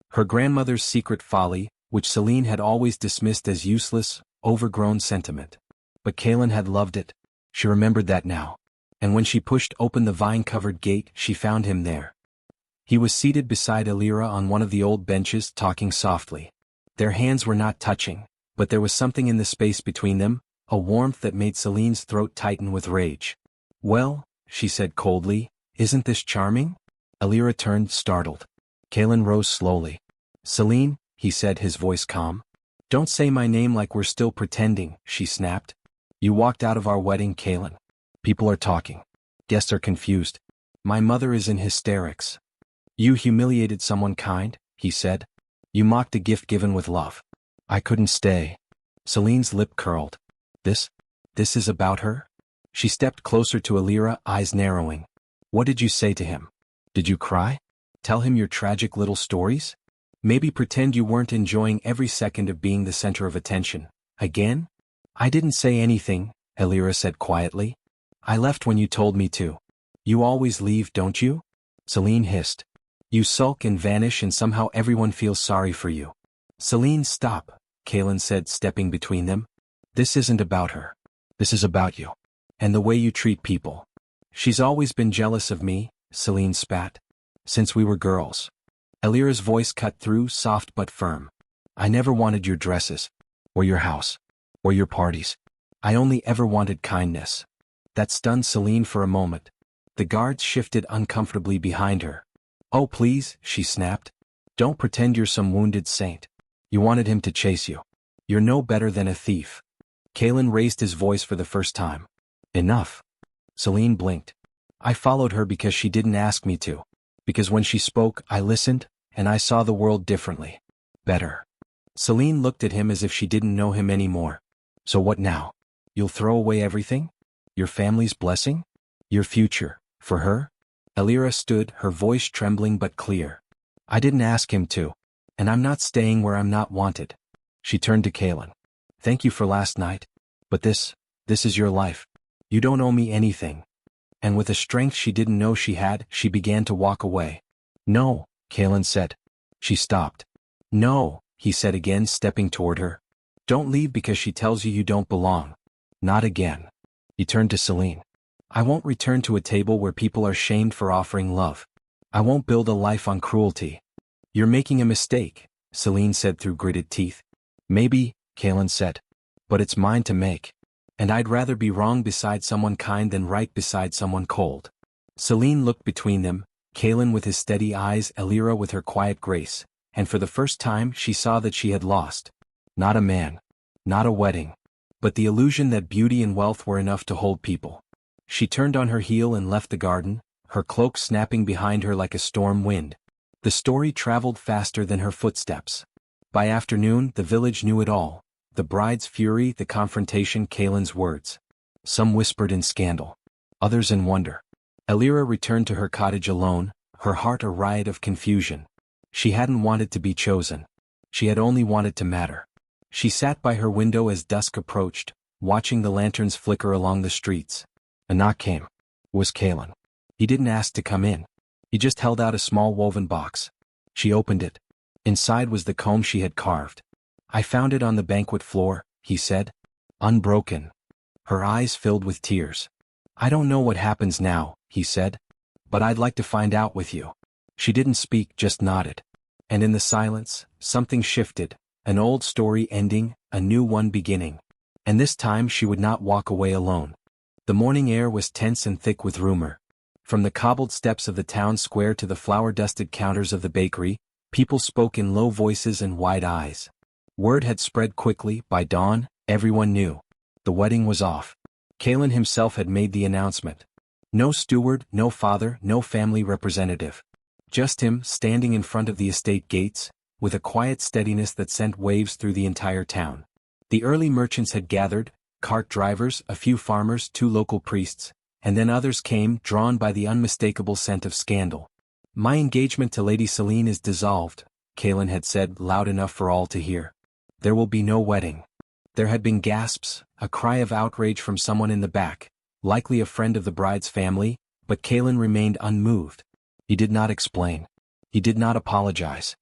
Her grandmother's secret folly, which Celine had always dismissed as useless, overgrown sentiment. But Kaelin had loved it. She remembered that now. And when she pushed open the vine-covered gate, she found him there. He was seated beside Elira on one of the old benches, talking softly. Their hands were not touching, but there was something in the space between them, a warmth that made Celine's throat tighten with rage. "Well," she said coldly, "isn't this charming?" Elira turned, startled. Kaelin rose slowly. "Celine," he said, his voice calm. "Don't say my name like we're still pretending," she snapped. "You walked out of our wedding, Kaelin. People are talking. Guests are confused. My mother is in hysterics. You humiliated someone kind," he said. "You mocked a gift given with love. I couldn't stay." Celine's lip curled. This is about her?" She stepped closer to Elira, eyes narrowing. "What did you say to him? Did you cry? Tell him your tragic little stories? Maybe pretend you weren't enjoying every second of being the center of attention? Again?" "I didn't say anything," Elira said quietly. "I left when you told me to." "You always leave, don't you?" Celine hissed. "You sulk and vanish and somehow everyone feels sorry for you." "Celine, stop," Kaelin said, stepping between them. "This isn't about her. This is about you. And the way you treat people." "She's always been jealous of me," Celine spat. "Since we were girls." Elira's voice cut through, soft but firm. "I never wanted your dresses. Or your house. Or your parties. I only ever wanted kindness." That stunned Celine for a moment. The guards shifted uncomfortably behind her. "Oh please," she snapped. "Don't pretend you're some wounded saint. You wanted him to chase you. You're no better than a thief." Kaelin raised his voice for the first time. "Enough." Celine blinked. "I followed her because she didn't ask me to. Because when she spoke, I listened, and I saw the world differently. Better." Celine looked at him as if she didn't know him anymore. "So what now? You'll throw away everything? Your family's blessing? Your future, for her?" Elira stood, her voice trembling but clear. "I didn't ask him to. And I'm not staying where I'm not wanted." She turned to Kaelin. "Thank you for last night. But this is your life. You don't owe me anything." And with a strength she didn't know she had, she began to walk away. "No," Kaelin said. She stopped. "No," he said again, stepping toward her. "Don't leave because she tells you you don't belong. Not again." He turned to Celine. "I won't return to a table where people are shamed for offering love. I won't build a life on cruelty." "You're making a mistake," Celine said through gritted teeth. "Maybe," Kaelin said. "But it's mine to make. And I'd rather be wrong beside someone kind than right beside someone cold." Celine looked between them, Kaelin with his steady eyes, Elira with her quiet grace, and for the first time she saw that she had lost. Not a man. Not a wedding. But the illusion that beauty and wealth were enough to hold people. She turned on her heel and left the garden, her cloak snapping behind her like a storm wind. The story traveled faster than her footsteps. By afternoon, the village knew it all. The bride's fury, the confrontation, Kaelin's words. Some whispered in scandal. Others in wonder. Elira returned to her cottage alone, her heart a riot of confusion. She hadn't wanted to be chosen. She had only wanted to matter. She sat by her window as dusk approached, watching the lanterns flicker along the streets. A knock came. It was Kaelin. He didn't ask to come in. He just held out a small woven box. She opened it. Inside was the comb she had carved. "I found it on the banquet floor," he said. "Unbroken." Her eyes filled with tears. "I don't know what happens now," he said. "But I'd like to find out with you." She didn't speak, just nodded. And in the silence, something shifted, an old story ending, a new one beginning. And this time she would not walk away alone. The morning air was tense and thick with rumor. From the cobbled steps of the town square to the flour-dusted counters of the bakery, people spoke in low voices and wide eyes. Word had spread quickly. By dawn, everyone knew. The wedding was off. Kalen himself had made the announcement. No steward, no father, no family representative. Just him, standing in front of the estate gates, with a quiet steadiness that sent waves through the entire town. The early merchants had gathered, cart drivers, a few farmers, 2 local priests, and then others came, drawn by the unmistakable scent of scandal. "My engagement to Lady Celine is dissolved," Kalen had said loud enough for all to hear. "There will be no wedding." There had been gasps, a cry of outrage from someone in the back, likely a friend of the bride's family, but Kalen remained unmoved. He did not explain. He did not apologize.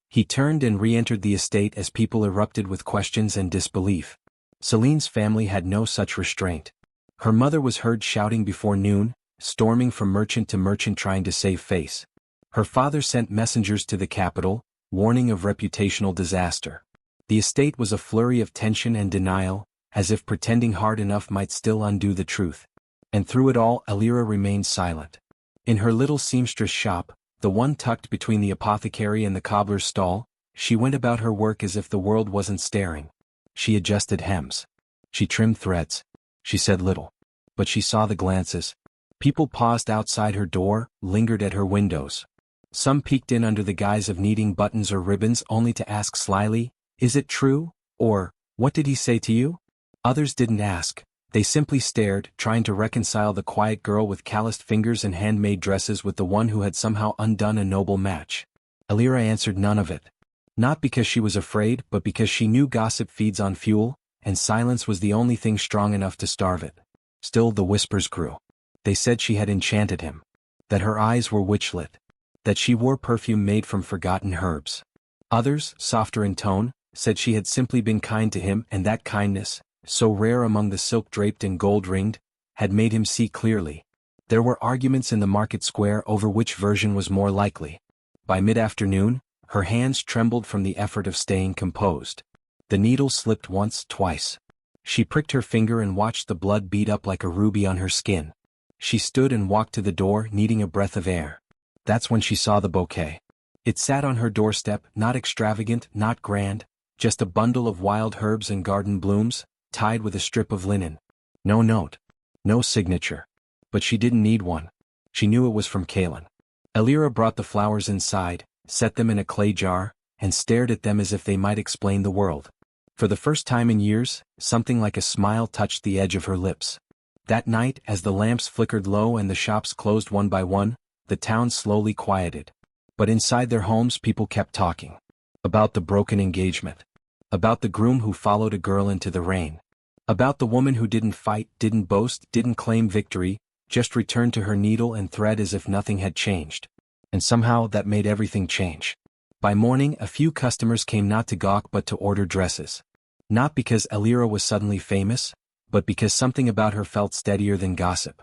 He turned and re-entered the estate as people erupted with questions and disbelief. Celine's family had no such restraint. Her mother was heard shouting before noon, storming from merchant to merchant trying to save face. Her father sent messengers to the capital, warning of reputational disaster. The estate was a flurry of tension and denial, as if pretending hard enough might still undo the truth. And through it all, Alira remained silent. In her little seamstress shop, the one tucked between the apothecary and the cobbler's stall, she went about her work as if the world wasn't staring. She adjusted hems. She trimmed threads. She said little. But she saw the glances. People paused outside her door, lingered at her windows. Some peeked in under the guise of needing buttons or ribbons only to ask slyly, "Is it true?" Or, "What did he say to you?" Others didn't ask. They simply stared, trying to reconcile the quiet girl with calloused fingers and handmade dresses with the one who had somehow undone a noble match. Alira answered none of it. Not because she was afraid, but because she knew gossip feeds on fuel, and silence was the only thing strong enough to starve it. Still the whispers grew. They said she had enchanted him. That her eyes were witchlit. That she wore perfume made from forgotten herbs. Others, softer in tone, said she had simply been kind to him, and that kindness, so rare among the silk-draped and gold-ringed, had made him see clearly. There were arguments in the market square over which version was more likely. By mid-afternoon, her hands trembled from the effort of staying composed. The needle slipped once, twice. She pricked her finger and watched the blood bead up like a ruby on her skin. She stood and walked to the door, needing a breath of air. That's when she saw the bouquet. It sat on her doorstep, not extravagant, not grand, just a bundle of wild herbs and garden blooms, tied with a strip of linen. No note. No signature. But she didn't need one. She knew it was from Kalen. Alira brought the flowers inside, set them in a clay jar, and stared at them as if they might explain the world. For the first time in years, something like a smile touched the edge of her lips. That night, as the lamps flickered low and the shops closed one by one, the town slowly quieted. But inside their homes people kept talking. About the broken engagement. About the groom who followed a girl into the rain. About the woman who didn't fight, didn't boast, didn't claim victory, just returned to her needle and thread as if nothing had changed. And somehow that made everything change. By morning, a few customers came not to gawk but to order dresses. Not because Alira was suddenly famous, but because something about her felt steadier than gossip.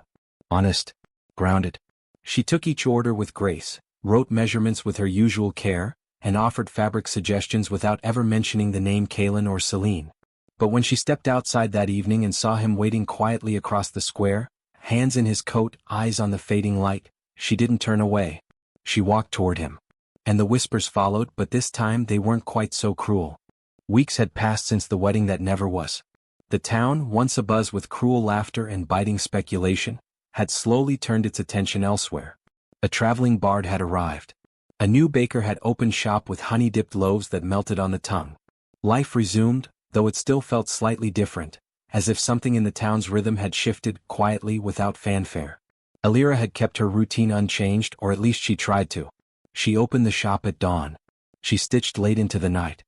Honest. Grounded. She took each order with grace, wrote measurements with her usual care, and offered fabric suggestions without ever mentioning the name Kalen or Celine. But when she stepped outside that evening and saw him waiting quietly across the square, hands in his coat, eyes on the fading light, she didn't turn away. She walked toward him. And the whispers followed, but this time they weren't quite so cruel. Weeks had passed since the wedding that never was. The town, once abuzz with cruel laughter and biting speculation, had slowly turned its attention elsewhere. A traveling bard had arrived. A new baker had opened shop with honey-dipped loaves that melted on the tongue. Life resumed, though it still felt slightly different, as if something in the town's rhythm had shifted, quietly, without fanfare. Alira had kept her routine unchanged, or at least she tried to. She opened the shop at dawn. She stitched late into the night.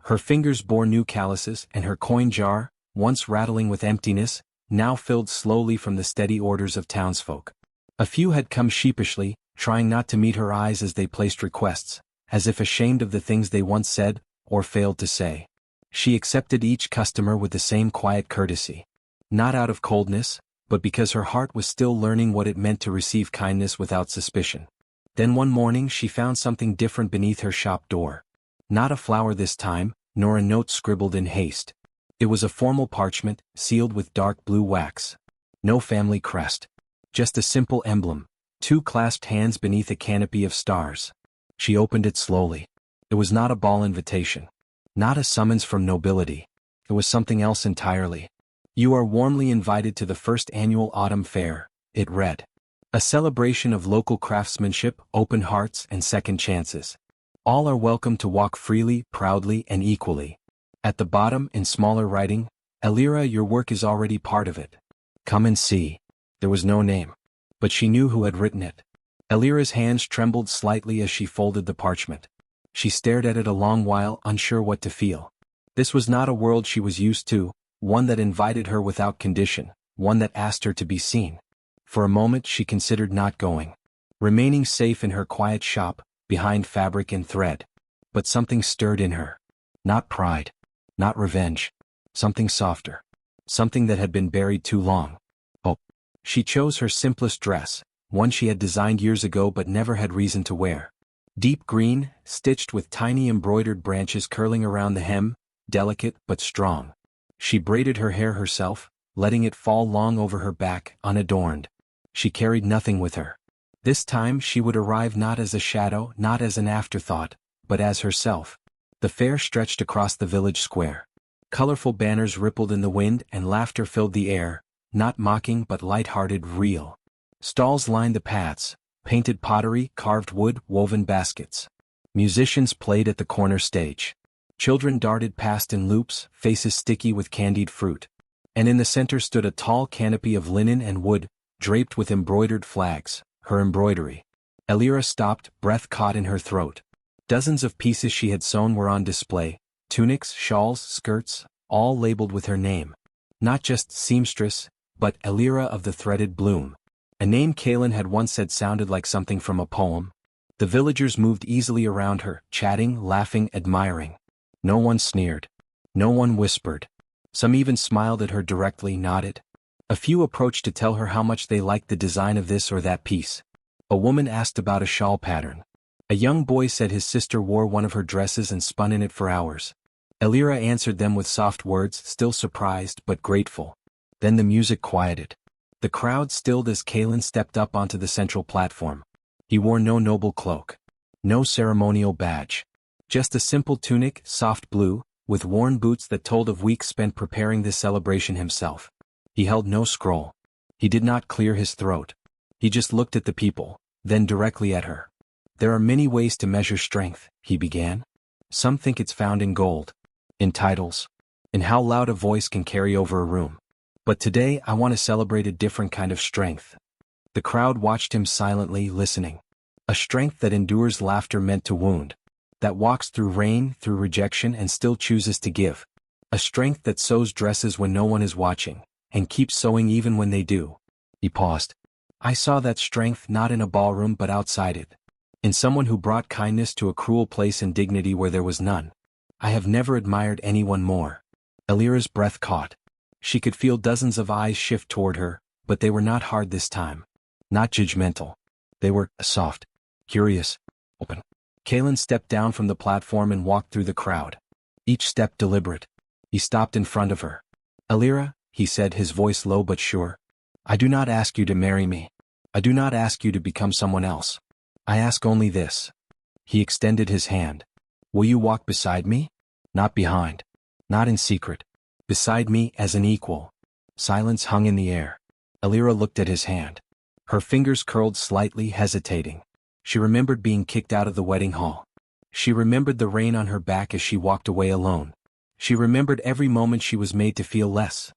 Her fingers bore new calluses, and her coin jar, once rattling with emptiness, now filled slowly from the steady orders of townsfolk. A few had come sheepishly, trying not to meet her eyes as they placed requests, as if ashamed of the things they once said, or failed to say. She accepted each customer with the same quiet courtesy. Not out of coldness, but because her heart was still learning what it meant to receive kindness without suspicion. Then one morning she found something different beneath her shop door. Not a flower this time, nor a note scribbled in haste. It was a formal parchment, sealed with dark blue wax. No family crest. Just a simple emblem. 2 clasped hands beneath a canopy of stars. She opened it slowly. It was not a ball invitation. Not a summons from nobility. It was something else entirely. You are warmly invited to the first annual autumn fair, it read. A celebration of local craftsmanship, open hearts, and second chances. All are welcome to walk freely, proudly, and equally. At the bottom, in smaller writing, Elira, your work is already part of it. Come and see. There was no name. But she knew who had written it. Elira's hands trembled slightly as she folded the parchment. She stared at it a long while, unsure what to feel. This was not a world she was used to, one that invited her without condition, one that asked her to be seen. For a moment she considered not going. Remaining safe in her quiet shop, behind fabric and thread. But something stirred in her. Not pride. Not revenge. Something softer. Something that had been buried too long. Hope. She chose her simplest dress, one she had designed years ago but never had reason to wear. Deep green, stitched with tiny embroidered branches curling around the hem, delicate but strong. She braided her hair herself, letting it fall long over her back, unadorned. She carried nothing with her. This time she would arrive not as a shadow, not as an afterthought, but as herself. The fair stretched across the village square. Colorful banners rippled in the wind and laughter filled the air, not mocking but light-hearted, real. Stalls lined the paths, painted pottery, carved wood, woven baskets. Musicians played at the corner stage. Children darted past in loops, faces sticky with candied fruit. And in the center stood a tall canopy of linen and wood, draped with embroidered flags, her embroidery. Elira stopped, breath caught in her throat. Dozens of pieces she had sewn were on display, tunics, shawls, skirts, all labeled with her name. Not just seamstress, but Elira of the Threaded Bloom. A name Kaelin had once said sounded like something from a poem. The villagers moved easily around her, chatting, laughing, admiring. No one sneered. No one whispered. Some even smiled at her directly, nodded. A few approached to tell her how much they liked the design of this or that piece. A woman asked about a shawl pattern. A young boy said his sister wore one of her dresses and spun in it for hours. Elira answered them with soft words, still surprised but grateful. Then the music quieted. The crowd stilled as Kaelin stepped up onto the central platform. He wore no noble cloak. No ceremonial badge. Just a simple tunic, soft blue, with worn boots that told of weeks spent preparing this celebration himself. He held no scroll. He did not clear his throat. He just looked at the people, then directly at her. There are many ways to measure strength, he began. Some think it's found in gold. In titles. In how loud a voice can carry over a room. But today I want to celebrate a different kind of strength. The crowd watched him silently, listening. A strength that endures laughter meant to wound. That walks through rain, through rejection, and still chooses to give. A strength that sews dresses when no one is watching, and keeps sewing even when they do. He paused. I saw that strength not in a ballroom but outside it. In someone who brought kindness to a cruel place and dignity where there was none. I have never admired anyone more. Elira's breath caught. She could feel dozens of eyes shift toward her, but they were not hard this time. Not judgmental. They were soft, curious, open. Kaelin stepped down from the platform and walked through the crowd. Each step deliberate. He stopped in front of her. Elira, he said, his voice low but sure. I do not ask you to marry me. I do not ask you to become someone else. I ask only this. He extended his hand. Will you walk beside me? Not behind. Not in secret. Beside me as an equal. Silence hung in the air. Elira looked at his hand. Her fingers curled slightly, hesitating. She remembered being kicked out of the wedding hall. She remembered the rain on her back as she walked away alone. She remembered every moment she was made to feel less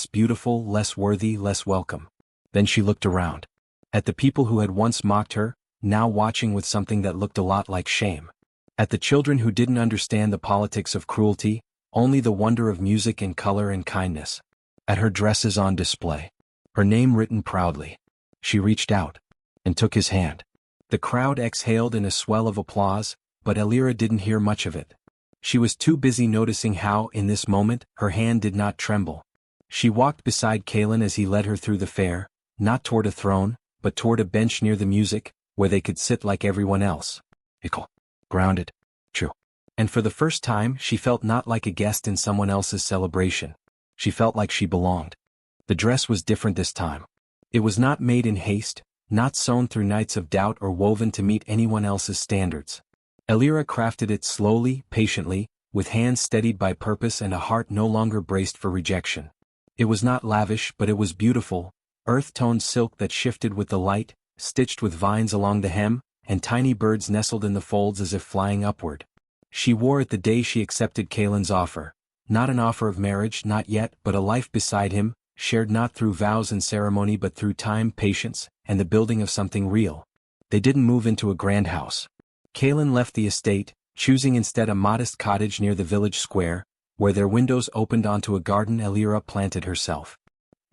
beautiful, less worthy, less welcome. Then she looked around. At the people who had once mocked her, now watching with something that looked a lot like shame. At the children who didn't understand the politics of cruelty, only the wonder of music and color and kindness. At her dresses on display. Her name written proudly. She reached out and took his hand. The crowd exhaled in a swell of applause, but Elira didn't hear much of it. She was too busy noticing how, in this moment, her hand did not tremble. She walked beside Kaelin as he led her through the fair, not toward a throne, but toward a bench near the music, where they could sit like everyone else. Equal. Grounded. True. And for the first time she felt not like a guest in someone else's celebration. She felt like she belonged. The dress was different this time. It was not made in haste, not sewn through nights of doubt or woven to meet anyone else's standards. Elira crafted it slowly, patiently, with hands steadied by purpose and a heart no longer braced for rejection. It was not lavish, but it was beautiful, earth-toned silk that shifted with the light, stitched with vines along the hem, and tiny birds nestled in the folds as if flying upward. She wore it the day she accepted Kaelin's offer. Not an offer of marriage, not yet, but a life beside him, shared not through vows and ceremony but through time, patience, and the building of something real. They didn't move into a grand house. Kaelin left the estate, choosing instead a modest cottage near the village square, where their windows opened onto a garden Elira planted herself.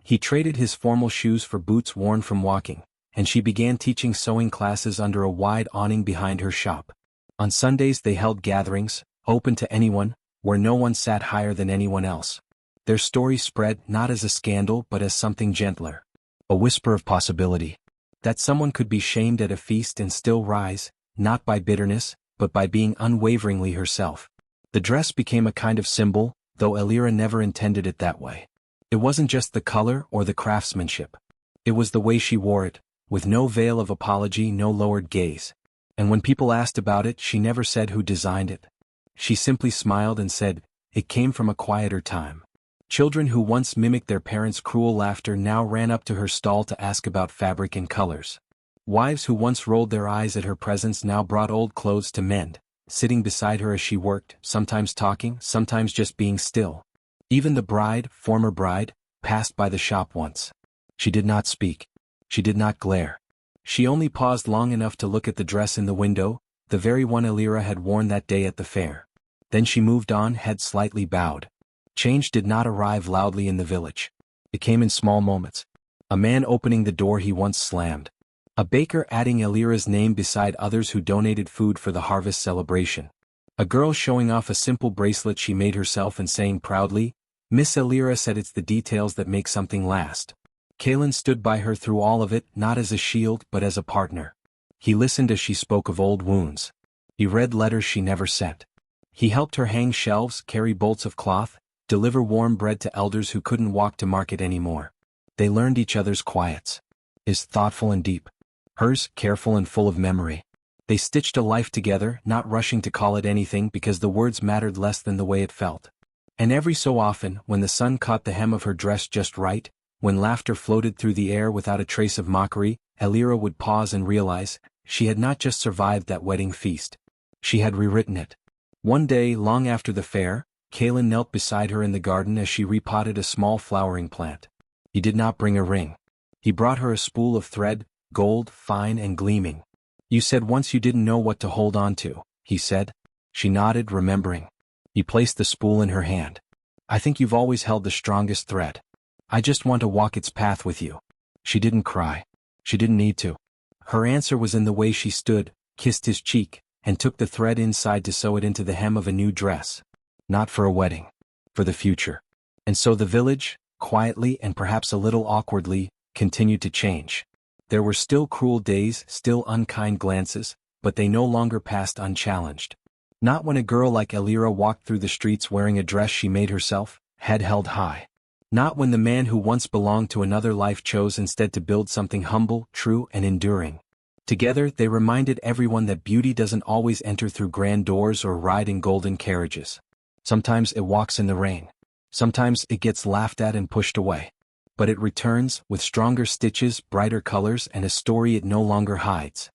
He traded his formal shoes for boots worn from walking, and she began teaching sewing classes under a wide awning behind her shop. On Sundays they held gatherings, open to anyone, where no one sat higher than anyone else. Their story spread not as a scandal but as something gentler. A whisper of possibility. That someone could be shamed at a feast and still rise, not by bitterness, but by being unwaveringly herself. The dress became a kind of symbol, though Elira never intended it that way. It wasn't just the color or the craftsmanship. It was the way she wore it, with no veil of apology, no lowered gaze. And when people asked about it, she never said who designed it. She simply smiled and said, it came from a quieter time. Children who once mimicked their parents' cruel laughter now ran up to her stall to ask about fabric and colors. Wives who once rolled their eyes at her presence now brought old clothes to mend, sitting beside her as she worked, sometimes talking, sometimes just being still. Even the bride, former bride, passed by the shop once. She did not speak. She did not glare. She only paused long enough to look at the dress in the window, the very one Elira had worn that day at the fair. Then she moved on, head slightly bowed. Change did not arrive loudly in the village. It came in small moments. A man opening the door he once slammed. A baker adding Elira's name beside others who donated food for the harvest celebration. A girl showing off a simple bracelet she made herself and saying proudly, Miss Elira said it's the details that make something last. Kaelin stood by her through all of it, not as a shield but as a partner. He listened as she spoke of old wounds. He read letters she never sent. He helped her hang shelves, carry bolts of cloth, deliver warm bread to elders who couldn't walk to market anymore. They learned each other's quiets. His thoughtful and deep. Hers careful and full of memory. They stitched a life together, not rushing to call it anything because the words mattered less than the way it felt. And every so often, when the sun caught the hem of her dress just right, when laughter floated through the air without a trace of mockery, Elira would pause and realize, she had not just survived that wedding feast. She had rewritten it. One day, long after the fair, Kaelin knelt beside her in the garden as she repotted a small flowering plant. He did not bring a ring. He brought her a spool of thread, gold, fine and gleaming. You said once you didn't know what to hold on to, he said. She nodded, remembering. He placed the spool in her hand. I think you've always held the strongest thread. I just want to walk its path with you. She didn't cry. She didn't need to. Her answer was in the way she stood, kissed his cheek, and took the thread inside to sew it into the hem of a new dress. Not for a wedding. For the future. And so the village, quietly and perhaps a little awkwardly, continued to change. There were still cruel days, still unkind glances, but they no longer passed unchallenged. Not when a girl like Elira walked through the streets wearing a dress she made herself, head held high. Not when the man who once belonged to another life chose instead to build something humble, true and enduring. Together they reminded everyone that beauty doesn't always enter through grand doors or ride in golden carriages. Sometimes it walks in the rain. Sometimes it gets laughed at and pushed away. But it returns, with stronger stitches, brighter colors and a story it no longer hides.